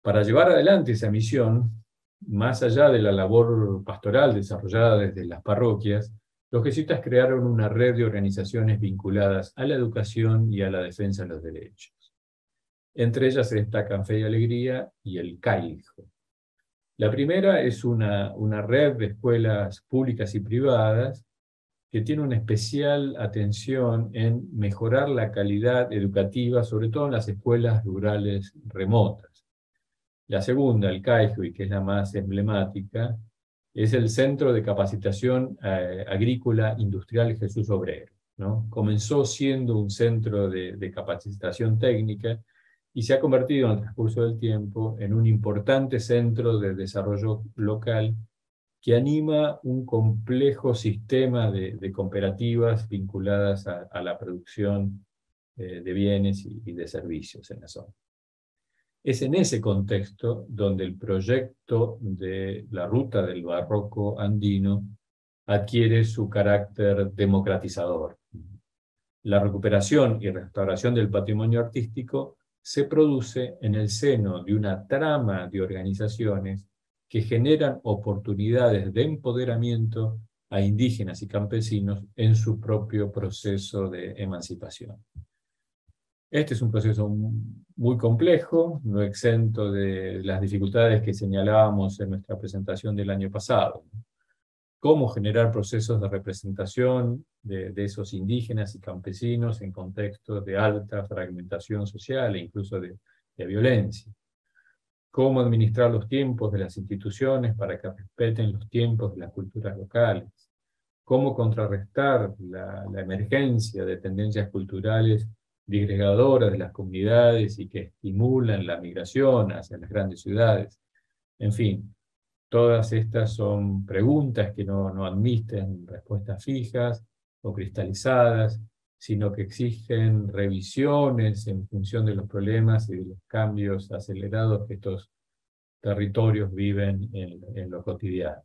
Para llevar adelante esa misión, más allá de la labor pastoral desarrollada desde las parroquias, los jesuitas crearon una red de organizaciones vinculadas a la educación y a la defensa de los derechos. Entre ellas se destacan Fe y Alegría y el CAIJO. La primera es una red de escuelas públicas y privadas que tiene una especial atención en mejorar la calidad educativa, sobre todo en las escuelas rurales remotas. La segunda, el CAIJO, y que es la más emblemática, es el Centro de Capacitación Agrícola Industrial Jesús Obrero, ¿no? Comenzó siendo un centro de capacitación técnica y se ha convertido en el transcurso del tiempo en un importante centro de desarrollo local que anima un complejo sistema de cooperativas vinculadas a la producción de bienes y de servicios en la zona. Es en ese contexto donde el proyecto de la Ruta del Barroco andino adquiere su carácter democratizador. La recuperación y restauración del patrimonio artístico se produce en el seno de una trama de organizaciones que generan oportunidades de empoderamiento a indígenas y campesinos en su propio proceso de emancipación. Este es un proceso muy complejo, no exento de las dificultades que señalábamos en nuestra presentación del año pasado. Cómo generar procesos de representación de esos indígenas y campesinos en contextos de alta fragmentación social e incluso de violencia. Cómo administrar los tiempos de las instituciones para que respeten los tiempos de las culturas locales. Cómo contrarrestar la emergencia de tendencias culturales disgregadoras de las comunidades y que estimulan la migración hacia las grandes ciudades. En fin, todas estas son preguntas que no admiten respuestas fijas o cristalizadas, sino que exigen revisiones en función de los problemas y de los cambios acelerados que estos territorios viven en lo cotidiano.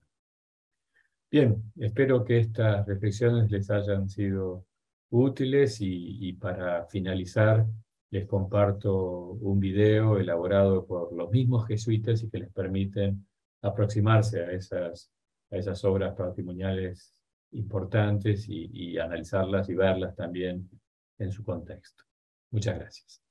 Bien, espero que estas reflexiones les hayan sido útiles y para finalizar les comparto un video elaborado por los mismos jesuitas y que les permiten aproximarse a esas obras patrimoniales importantes y analizarlas y verlas también en su contexto. Muchas gracias.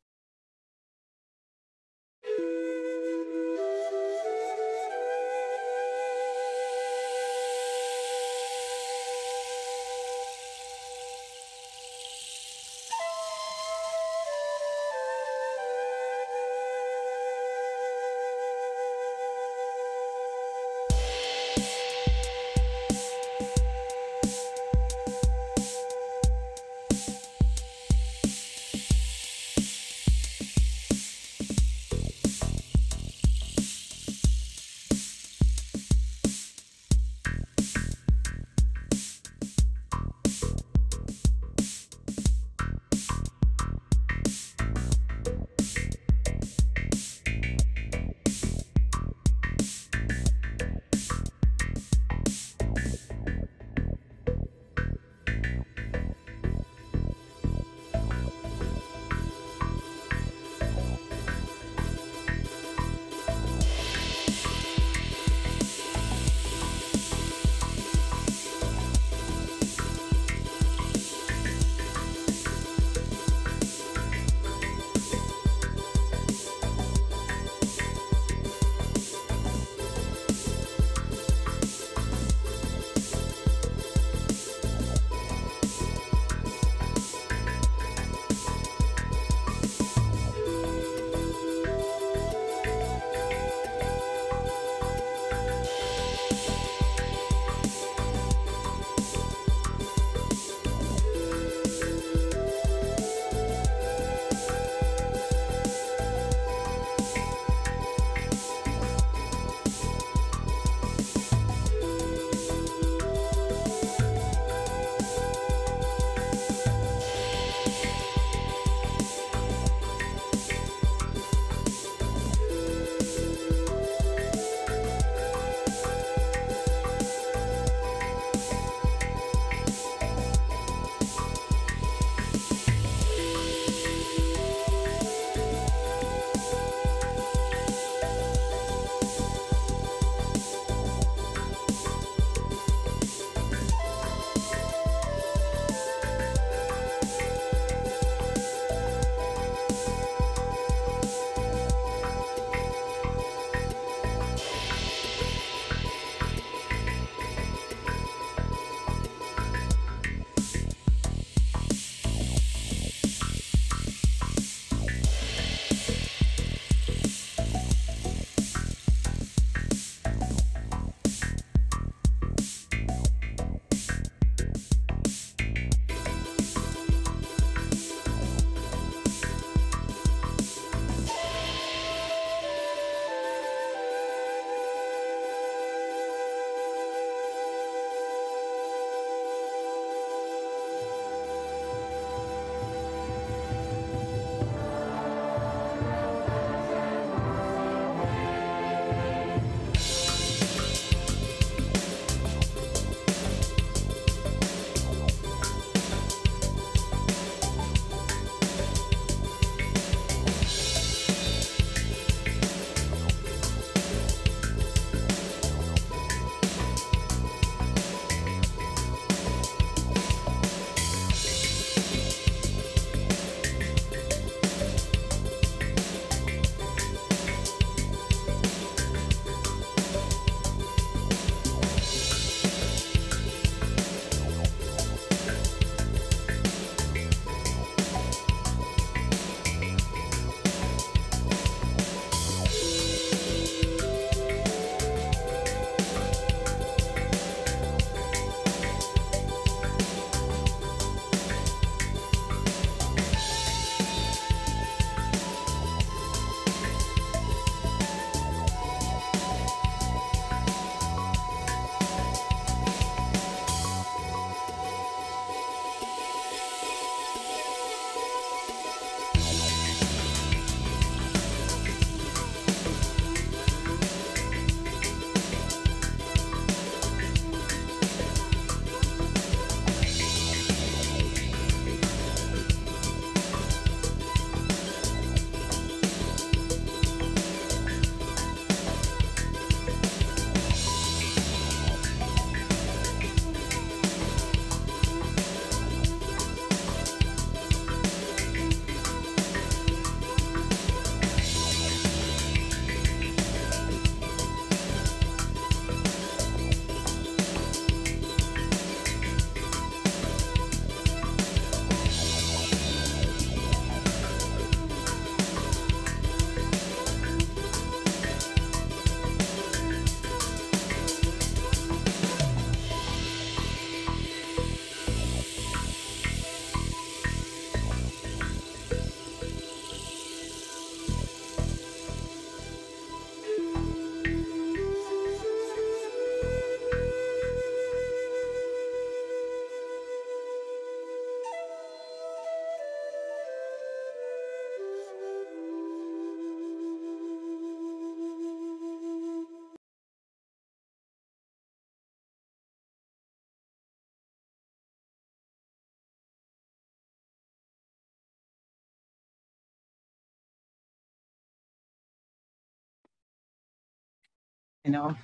Bueno,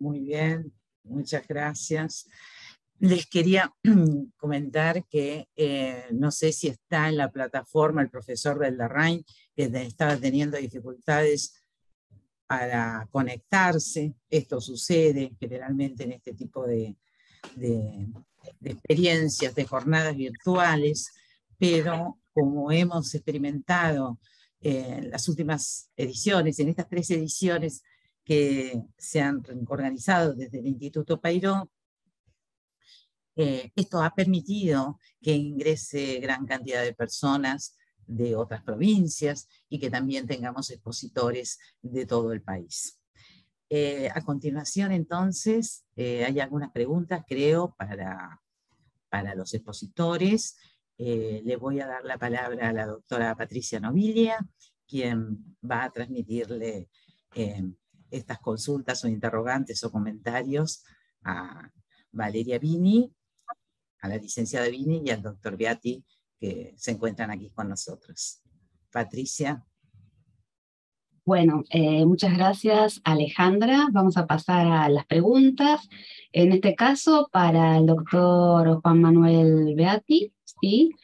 muy bien, muchas gracias. Les quería comentar que no sé si está en la plataforma el profesor Beldarrain, que estaba teniendo dificultades para conectarse. Esto sucede generalmente en este tipo de experiencias, de jornadas virtuales, pero como hemos experimentado en las últimas ediciones, en estas 3 ediciones que se han organizado desde el Instituto Pairó, esto ha permitido que ingrese gran cantidad de personas de otras provincias y que también tengamos expositores de todo el país. A continuación, entonces, hay algunas preguntas, creo, para los expositores. Le voy a dar la palabra a la doctora Patricia Novilia, quien va a transmitirle estas consultas o interrogantes o comentarios a Valeria Bini, a la licenciada Bini y al doctor Beati, que se encuentran aquí con nosotros. Patricia.
Bueno, muchas gracias, Alejandra. Vamos a pasar a las preguntas. En este caso, para el doctor Juan Manuel Beati, ¿sí?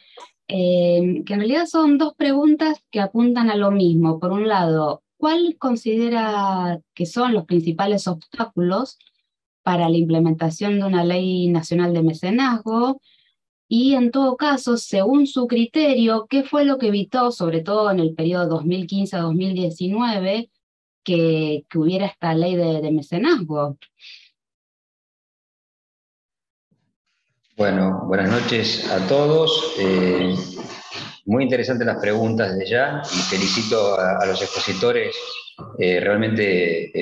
Que en realidad son 2 preguntas que apuntan a lo mismo. Por un lado, ¿cuál considera que son los principales obstáculos para la implementación de una ley nacional de mecenazgo? Y en todo caso, según su criterio, ¿qué fue lo que evitó, sobre todo en el periodo 2015 a 2019, que hubiera esta ley de mecenazgo?
Bueno, buenas noches a todos. Muy interesantes las preguntas desde ya y felicito a los expositores realmente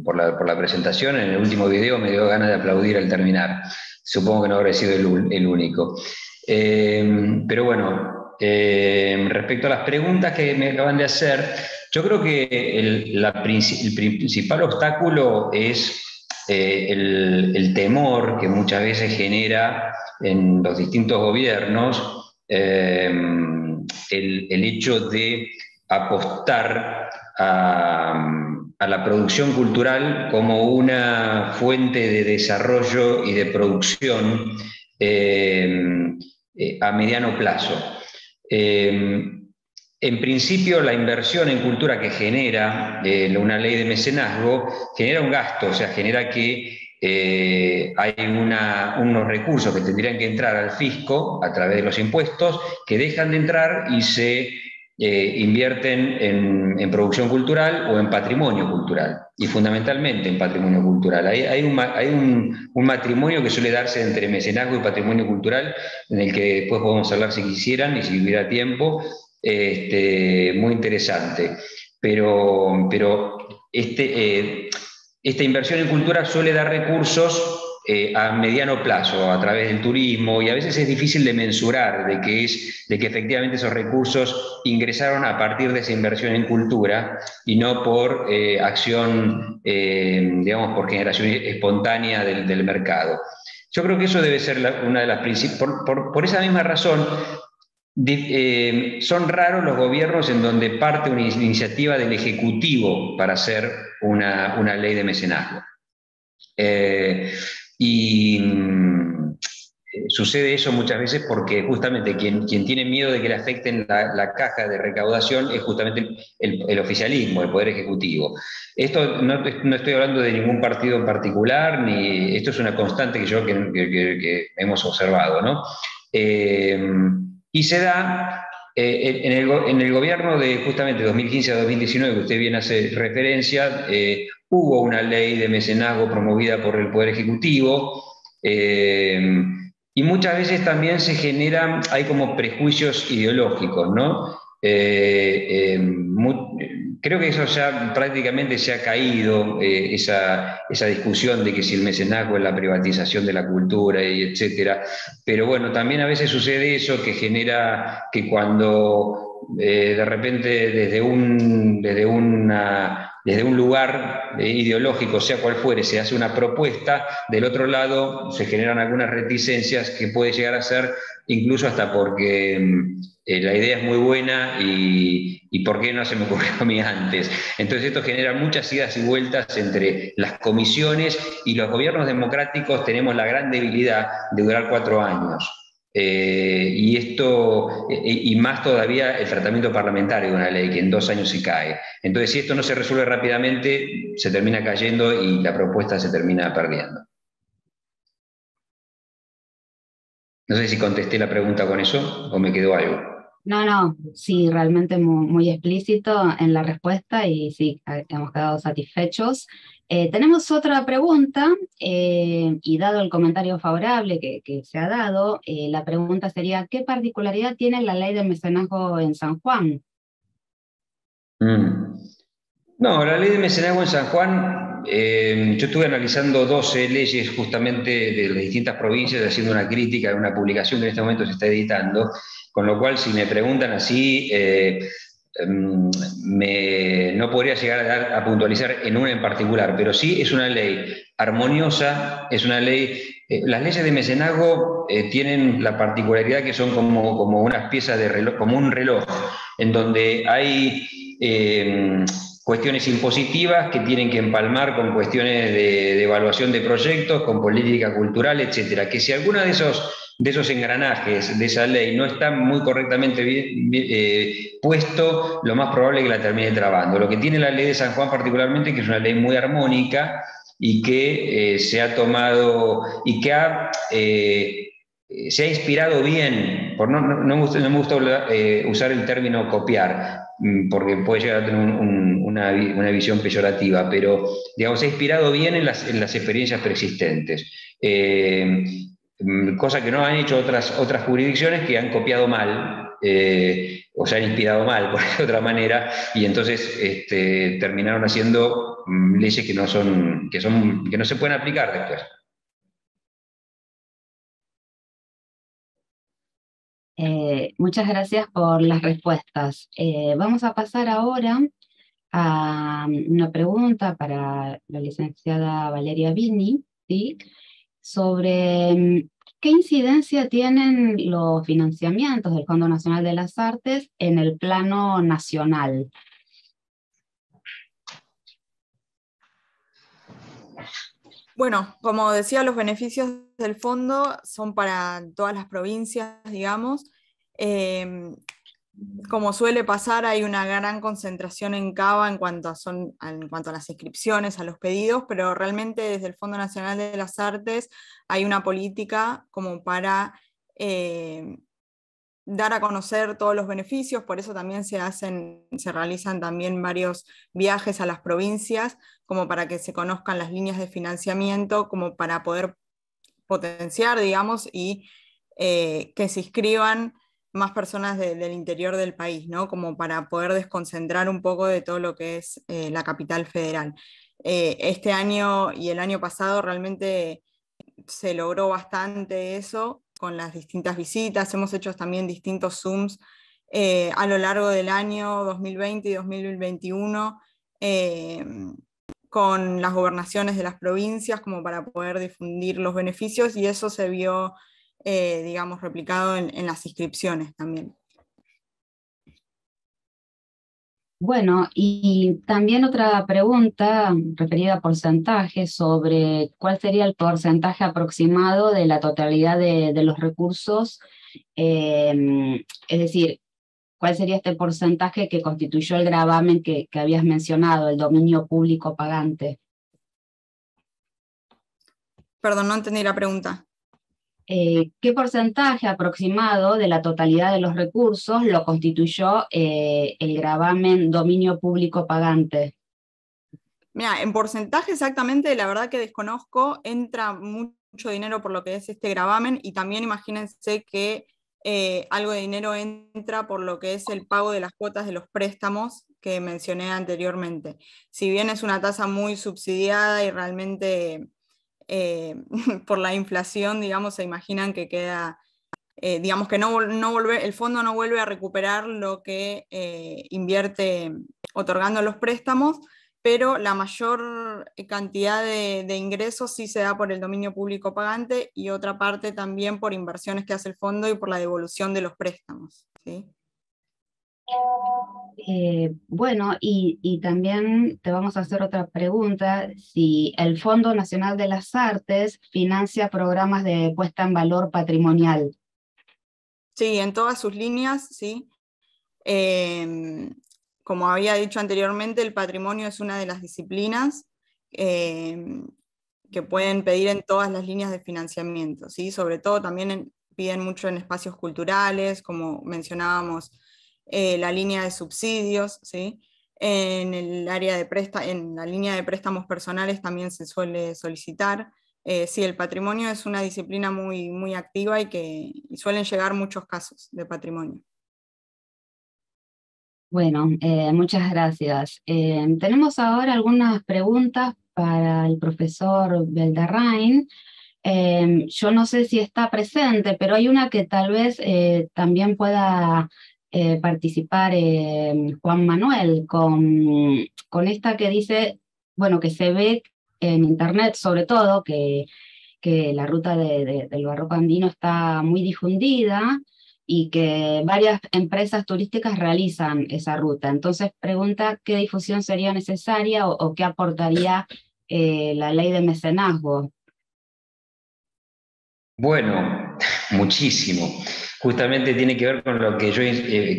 por la presentación. En el último video me dio ganas de aplaudir al terminar. Supongo que no habré sido el único. Pero bueno, respecto a las preguntas que me acaban de hacer, yo creo que el principal obstáculo es el temor que muchas veces genera en los distintos gobiernos el hecho de apostar a la producción cultural como una fuente de desarrollo y de producción a mediano plazo. En principio, la inversión en cultura que genera una ley de mecenazgo genera un gasto, o sea, genera que hay unos recursos que tendrían que entrar al fisco a través de los impuestos, que dejan de entrar y se invierten en producción cultural o en patrimonio cultural, y fundamentalmente en patrimonio cultural. Hay un matrimonio que suele darse entre mecenazgo y patrimonio cultural, en el que después podemos hablar si quisieran y si hubiera tiempo, muy interesante. Pero esta inversión en cultura suele dar recursos a mediano plazo, a través del turismo, y a veces es difícil de mensurar de que efectivamente esos recursos ingresaron a partir de esa inversión en cultura y no por acción, digamos, por generación espontánea del mercado. Yo creo que eso debe ser una de las principales. Por esa misma razón, son raros los gobiernos en donde parte una iniciativa del Ejecutivo para hacer una ley de mecenazgo. Sucede eso muchas veces porque justamente quien tiene miedo de que le afecten la caja de recaudación es justamente el oficialismo, el Poder Ejecutivo. Esto no estoy hablando de ningún partido en particular, ni esto es una constante que hemos observado, ¿no? Y se da en el gobierno de justamente 2015 a 2019, que usted bien hace referencia, hubo una ley de mecenazgo promovida por el Poder Ejecutivo, y muchas veces también hay como prejuicios ideológicos, ¿no? Creo que eso ya prácticamente se ha caído, esa discusión de que si el mecenazgo es la privatización de la cultura y etcétera. Pero bueno, también a veces sucede eso que genera que cuando de repente desde una desde un lugar ideológico, sea cual fuere, se hace una propuesta, del otro lado se generan algunas reticencias que puede llegar a ser incluso hasta porque la idea es muy buena y ¿por qué no se me ocurrió a mí antes? Entonces esto genera muchas idas y vueltas entre las comisiones, y los gobiernos democráticos tenemos la gran debilidad de durar 4 años. Y esto, y más todavía el tratamiento parlamentario de una ley que en 2 años se cae. Entonces, si esto no se resuelve rápidamente, se termina cayendo y la propuesta se termina perdiendo. No sé si contesté la pregunta con eso o me quedó algo.
No, sí, realmente muy explícito en la respuesta y sí, hemos quedado satisfechos. Tenemos otra pregunta y dado el comentario favorable que se ha dado, la pregunta sería, ¿qué particularidad tiene la ley del mecenazgo en San Juan?
No, la ley de mecenazgo en San Juan, yo estuve analizando 12 leyes justamente de las distintas provincias, haciendo una crítica de una publicación que en este momento se está editando, con lo cual si me preguntan así, no podría llegar a puntualizar en una en particular, pero sí es una ley armoniosa, es una ley. Las leyes de mecenazgo tienen la particularidad que son como unas piezas de reloj, como un reloj, en donde hay cuestiones impositivas que tienen que empalmar con cuestiones de evaluación de proyectos, con política cultural, etcétera. Que si alguna de esos engranajes de esa ley no está muy correctamente puesto, lo más probable es que la termine trabando. Lo que tiene la ley de San Juan particularmente, que es una ley muy armónica y que se ha tomado y que se ha inspirado bien, no me gusta usar el término copiar, porque puede llegar a tener una visión peyorativa, pero digamos, se ha inspirado bien en las experiencias preexistentes. Cosa que no han hecho otras jurisdicciones que han copiado mal, o se han inspirado mal, por de otra manera, y entonces terminaron haciendo leyes que no se pueden aplicar después.
Muchas gracias por las respuestas. Vamos a pasar ahora a una pregunta para la licenciada Valeria Bini, ¿sí? Sobre qué incidencia tienen los financiamientos del Fondo Nacional de las Artes en el plano nacional.
Bueno, como decía, los beneficios del fondo son para todas las provincias, digamos. Como suele pasar, hay una gran concentración en Cava en cuanto a las inscripciones, a los pedidos, pero realmente desde el Fondo Nacional de las Artes hay una política como para dar a conocer todos los beneficios, por eso también se realizan también varios viajes a las provincias, como para que se conozcan las líneas de financiamiento, como para poder potenciar, digamos, y que se inscriban más personas del interior del país, ¿no? Como para poder desconcentrar un poco de todo lo que es la capital federal. Este año y el año pasado realmente se logró bastante eso con las distintas visitas, hemos hecho también distintos Zooms a lo largo del año 2020 y 2021 con las gobernaciones de las provincias como para poder difundir los beneficios, y eso se vio, digamos, replicado en las inscripciones también.
Bueno, y también otra pregunta referida a porcentaje sobre cuál sería el porcentaje aproximado de la totalidad de los recursos, es decir, cuál sería este porcentaje que constituyó el gravamen que habías mencionado, el dominio público pagante.
Perdón, no entendí la pregunta.
¿Qué porcentaje aproximado de la totalidad de los recursos lo constituyó el gravamen dominio público pagante?
Mira, en porcentaje exactamente, la verdad que desconozco, entra mucho dinero por lo que es este gravamen, y también imagínense que algo de dinero entra por lo que es el pago de las cuotas de los préstamos que mencioné anteriormente. Si bien es una tasa muy subsidiada y realmente por la inflación, digamos, se imaginan que queda, digamos que el fondo no vuelve a recuperar lo que invierte otorgando los préstamos,
pero la mayor cantidad de ingresos sí se da por el dominio público pagante y otra parte también por inversiones que hace el fondo y por la devolución de los préstamos, ¿sí?
Bueno, y también te vamos a hacer otra pregunta, si el Fondo Nacional de las Artes financia programas de puesta en valor patrimonial.
Sí, en todas sus líneas, sí. Como había dicho anteriormente, el patrimonio es una de las disciplinas que pueden pedir en todas las líneas de financiamiento, ¿sí? Sobre todo también piden mucho en espacios culturales, como mencionábamos, la línea de subsidios, ¿sí? En el área de en la línea de préstamos personales también se suele solicitar. Sí, el patrimonio es una disciplina muy, muy activa y suelen llegar muchos casos de patrimonio.
Bueno, muchas gracias. Tenemos ahora algunas preguntas para el profesor Beldarrain. Yo no sé si está presente, pero hay una que tal vez también pueda participar Juan Manuel, con esta que dice, bueno, que se ve en internet sobre todo, que la ruta del Barroco Andino está muy difundida, y que varias empresas turísticas realizan esa ruta. Entonces pregunta qué difusión sería necesaria o qué aportaría la ley de mecenazgo.
Bueno, muchísimo. Justamente tiene que ver con lo que yo,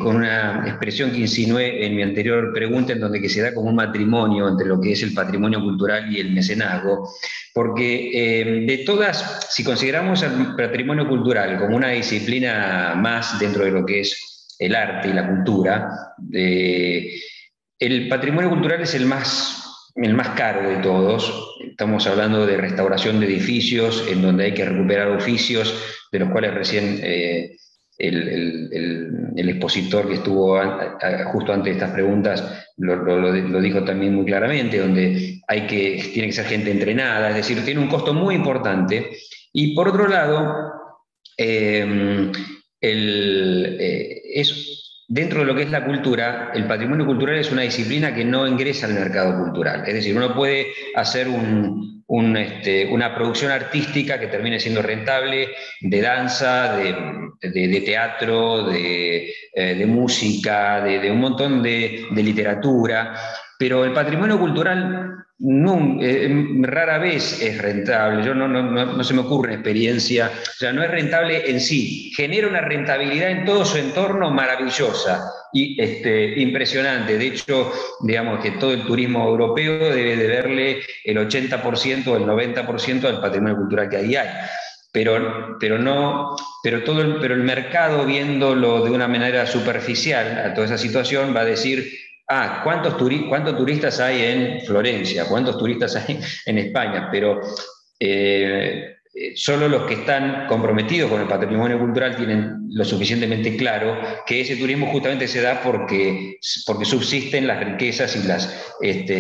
con una expresión que insinué en mi anterior pregunta, en donde que se da como un matrimonio entre lo que es el patrimonio cultural y el mecenazgo, porque de todas, si consideramos el patrimonio cultural como una disciplina más dentro de lo que es el arte y la cultura, el patrimonio cultural es el más caro de todos. Estamos hablando de restauración de edificios, en donde hay que recuperar oficios, de los cuales recién el expositor que estuvo justo antes de estas preguntas lo dijo también muy claramente, donde tiene que ser gente entrenada, es decir, tiene un costo muy importante. Y por otro lado, dentro de lo que es la cultura, el patrimonio cultural es una disciplina que no ingresa al mercado cultural. Es decir, uno puede hacer una producción artística que termine siendo rentable, de danza, de teatro, de música, de un montón de literatura, pero el patrimonio cultural rara vez es rentable. No se me ocurre una experiencia, o sea, no es rentable en sí, genera una rentabilidad en todo su entorno maravillosa y impresionante. De hecho, digamos que todo el turismo europeo debe de verle el 80% o el 90% al patrimonio cultural que ahí hay. Pero el mercado, viéndolo de una manera superficial a toda esa situación, va a decir: ¿cuántos turistas hay en Florencia? ¿Cuántos turistas hay en España? Pero solo los que están comprometidos con el patrimonio cultural tienen lo suficientemente claro que ese turismo justamente se da porque subsisten las riquezas y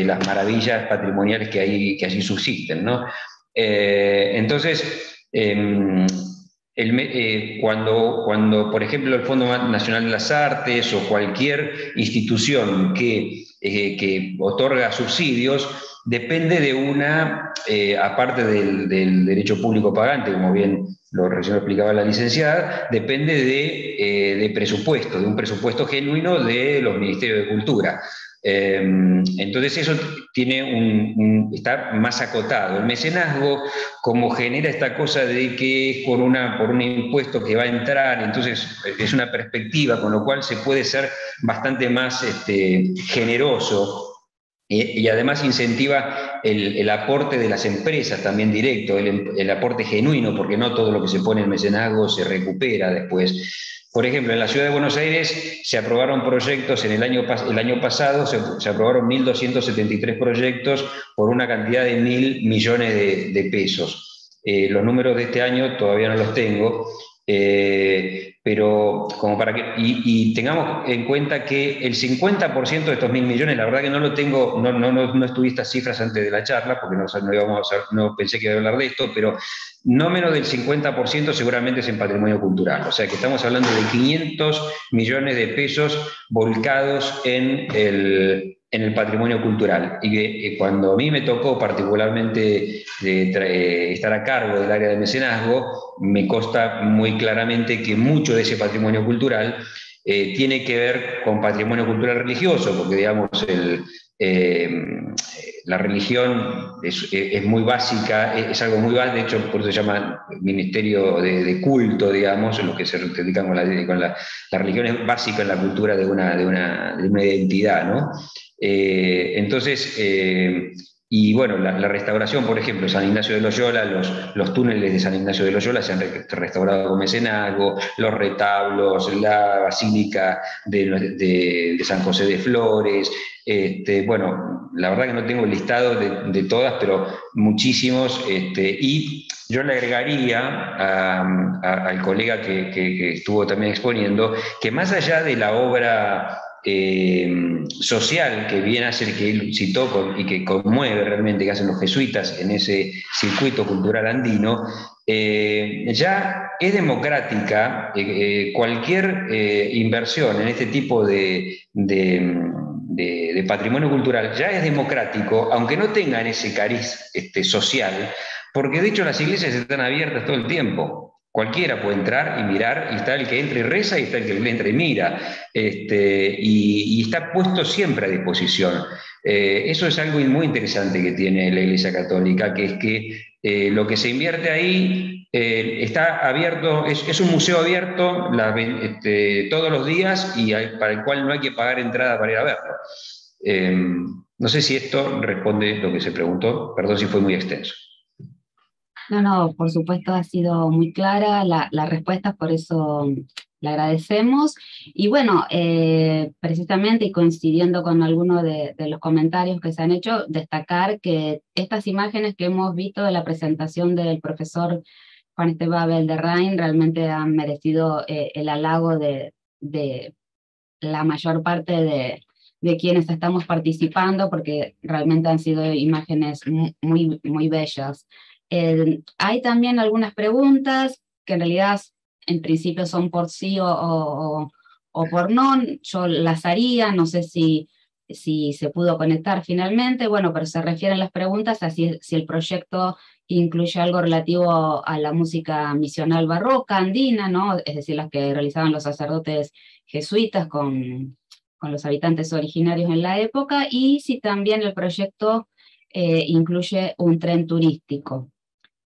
las maravillas patrimoniales que allí subsisten, ¿no? Entonces, cuando, por ejemplo, el Fondo Nacional de las Artes o cualquier institución que otorga subsidios, depende de aparte del derecho público pagante, como bien recién lo explicaba la licenciada, depende de presupuesto, de un presupuesto genuino de los Ministerios de Cultura. Entonces eso está más acotado. El mecenazgo, como genera esta cosa de que es por un impuesto que va a entrar, entonces es una perspectiva, con lo cual se puede ser bastante más generoso. Y además incentiva el aporte de las empresas también directo, el aporte genuino, porque no todo lo que se pone en mecenazgo se recupera después. Por ejemplo, en la ciudad de Buenos Aires se aprobaron proyectos, el año pasado se aprobaron 1.273 proyectos por una cantidad de 1.000 millones de pesos. Los números de este año todavía no los tengo, pero como para que tengamos en cuenta que el 50% de estos 1.000 millones, la verdad que no lo tengo, no estudié estas cifras antes de la charla, porque no pensé que iba a hablar de esto, pero no menos del 50% seguramente es en patrimonio cultural. O sea que estamos hablando de 500 millones de pesos volcados en en el patrimonio cultural. Y que cuando a mí me tocó particularmente estar a cargo del área de mecenazgo, me consta muy claramente que mucho de ese patrimonio cultural tiene que ver con patrimonio cultural religioso, porque digamos la religión es muy básica, es algo muy básico, de hecho por eso se llama ministerio de culto, digamos, en los que se dedican con la religión es básica en la cultura de una identidad, ¿no? Entonces, y bueno, la restauración, por ejemplo, San Ignacio de Loyola, los túneles de San Ignacio de Loyola se han restaurado con mecenazgo, los retablos, la basílica de San José de Flores, bueno, la verdad que no tengo el listado de todas, pero muchísimos, y yo le agregaría al colega que estuvo también exponiendo, que más allá de la obra social que viene a ser, que él citó y que conmueve realmente, que hacen los jesuitas en ese circuito cultural andino, ya es democrática cualquier inversión en este tipo de patrimonio cultural, ya es democrático, aunque no tengan ese cariz social, porque de hecho las iglesias están abiertas todo el tiempo. Cualquiera puede entrar y mirar, y está el que entra y reza, y está el que entra y mira, y está puesto siempre a disposición. Eso es algo muy interesante que tiene la Iglesia Católica, que es que lo que se invierte ahí está abierto, es un museo abierto todos los días y para el cual no hay que pagar entrada para ir a verlo. No sé si esto responde lo que se preguntó, perdón si fue muy extenso.
No, por supuesto ha sido muy clara la respuesta, por eso le agradecemos. Y bueno, precisamente y coincidiendo con algunos de los comentarios que se han hecho, destacar que estas imágenes que hemos visto de la presentación del profesor Juan Esteban Belderrain realmente han merecido el halago de la mayor parte de quienes estamos participando, porque realmente han sido imágenes muy, muy bellas. Hay también algunas preguntas que en realidad en principio son por sí o por no, yo las haría, no sé si se pudo conectar finalmente, bueno, pero se refieren las preguntas a si el proyecto incluye algo relativo a la música misional barroca, andina, ¿no? Es decir, las que realizaban los sacerdotes jesuitas con los habitantes originarios en la época, y si también el proyecto incluye un tren turístico.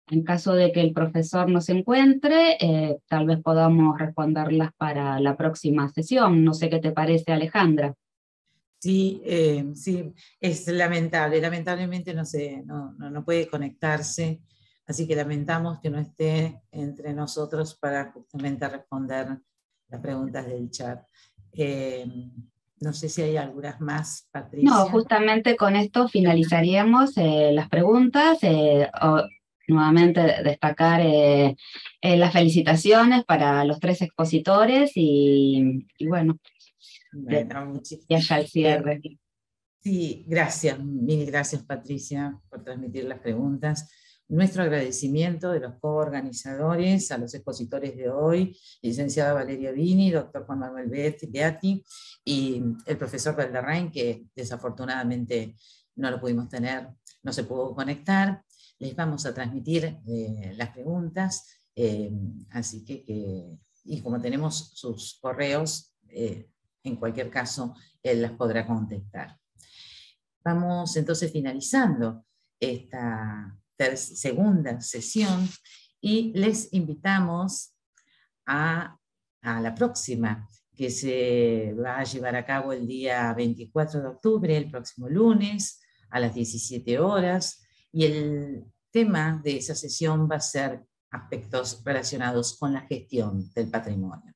En caso de que el profesor no se encuentre, tal vez podamos responderlas para la próxima sesión. No sé qué te parece, Alejandra.
Sí, sí, es lamentable. Lamentablemente no puede conectarse, así que lamentamos que no esté entre nosotros para justamente responder las preguntas del chat. No sé si hay algunas más, Patricia.
No, justamente con esto finalizaríamos las preguntas. Nuevamente destacar las felicitaciones para los 3 expositores y bueno, y allá el cierre.
Sí, gracias, mil gracias Patricia por transmitir las preguntas. Nuestro agradecimiento de los coorganizadores, a los expositores de hoy, licenciada Valeria Vini, doctor Juan Manuel Beati y el profesor Belderrain, que desafortunadamente no lo pudimos tener, no se pudo conectar. Les vamos a transmitir las preguntas, así y como tenemos sus correos, en cualquier caso, él las podrá contestar. Vamos entonces finalizando esta segunda sesión y les invitamos a la próxima, que se va a llevar a cabo el día 24 de octubre, el próximo lunes, a las 17 horas, y el tema de esa sesión va a ser aspectos relacionados con la gestión del patrimonio.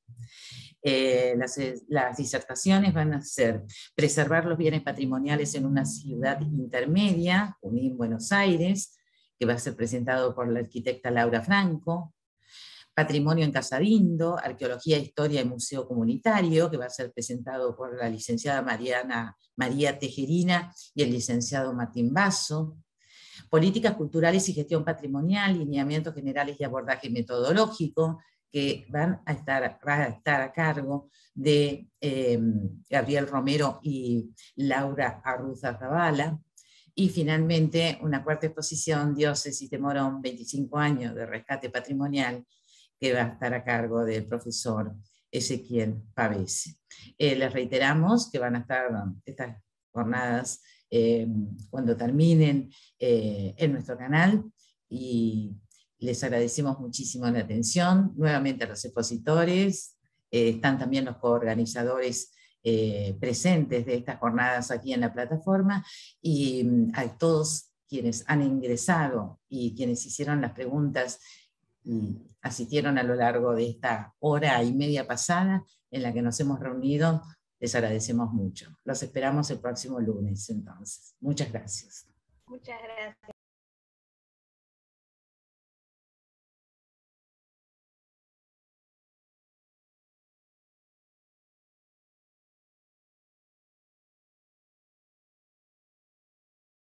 Las disertaciones van a ser preservar los bienes patrimoniales en una ciudad intermedia, Junín, Buenos Aires, que va a ser presentado por la arquitecta Laura Franco; Patrimonio en Casabindo, Arqueología, Historia y Museo Comunitario, que va a ser presentado por la licenciada María Tejerina y el licenciado Martín Basso; Políticas culturales y gestión patrimonial, lineamientos generales y abordaje metodológico, que va a estar a cargo de Gabriel Romero y Laura Arruzabala. Y finalmente una cuarta exposición, Diócesis de Morón, 25 años de rescate patrimonial, que va a estar a cargo del profesor Ezequiel Pavese. Les reiteramos que van a estar estas jornadas cuando terminen en nuestro canal, y les agradecemos muchísimo la atención. Nuevamente a los expositores, están también los coorganizadores presentes de estas jornadas aquí en la plataforma, y a todos quienes han ingresado y quienes hicieron las preguntas y asistieron a lo largo de esta hora y media pasada en la que nos hemos reunido, les agradecemos mucho. Los esperamos el próximo lunes entonces. Muchas gracias.
Muchas gracias.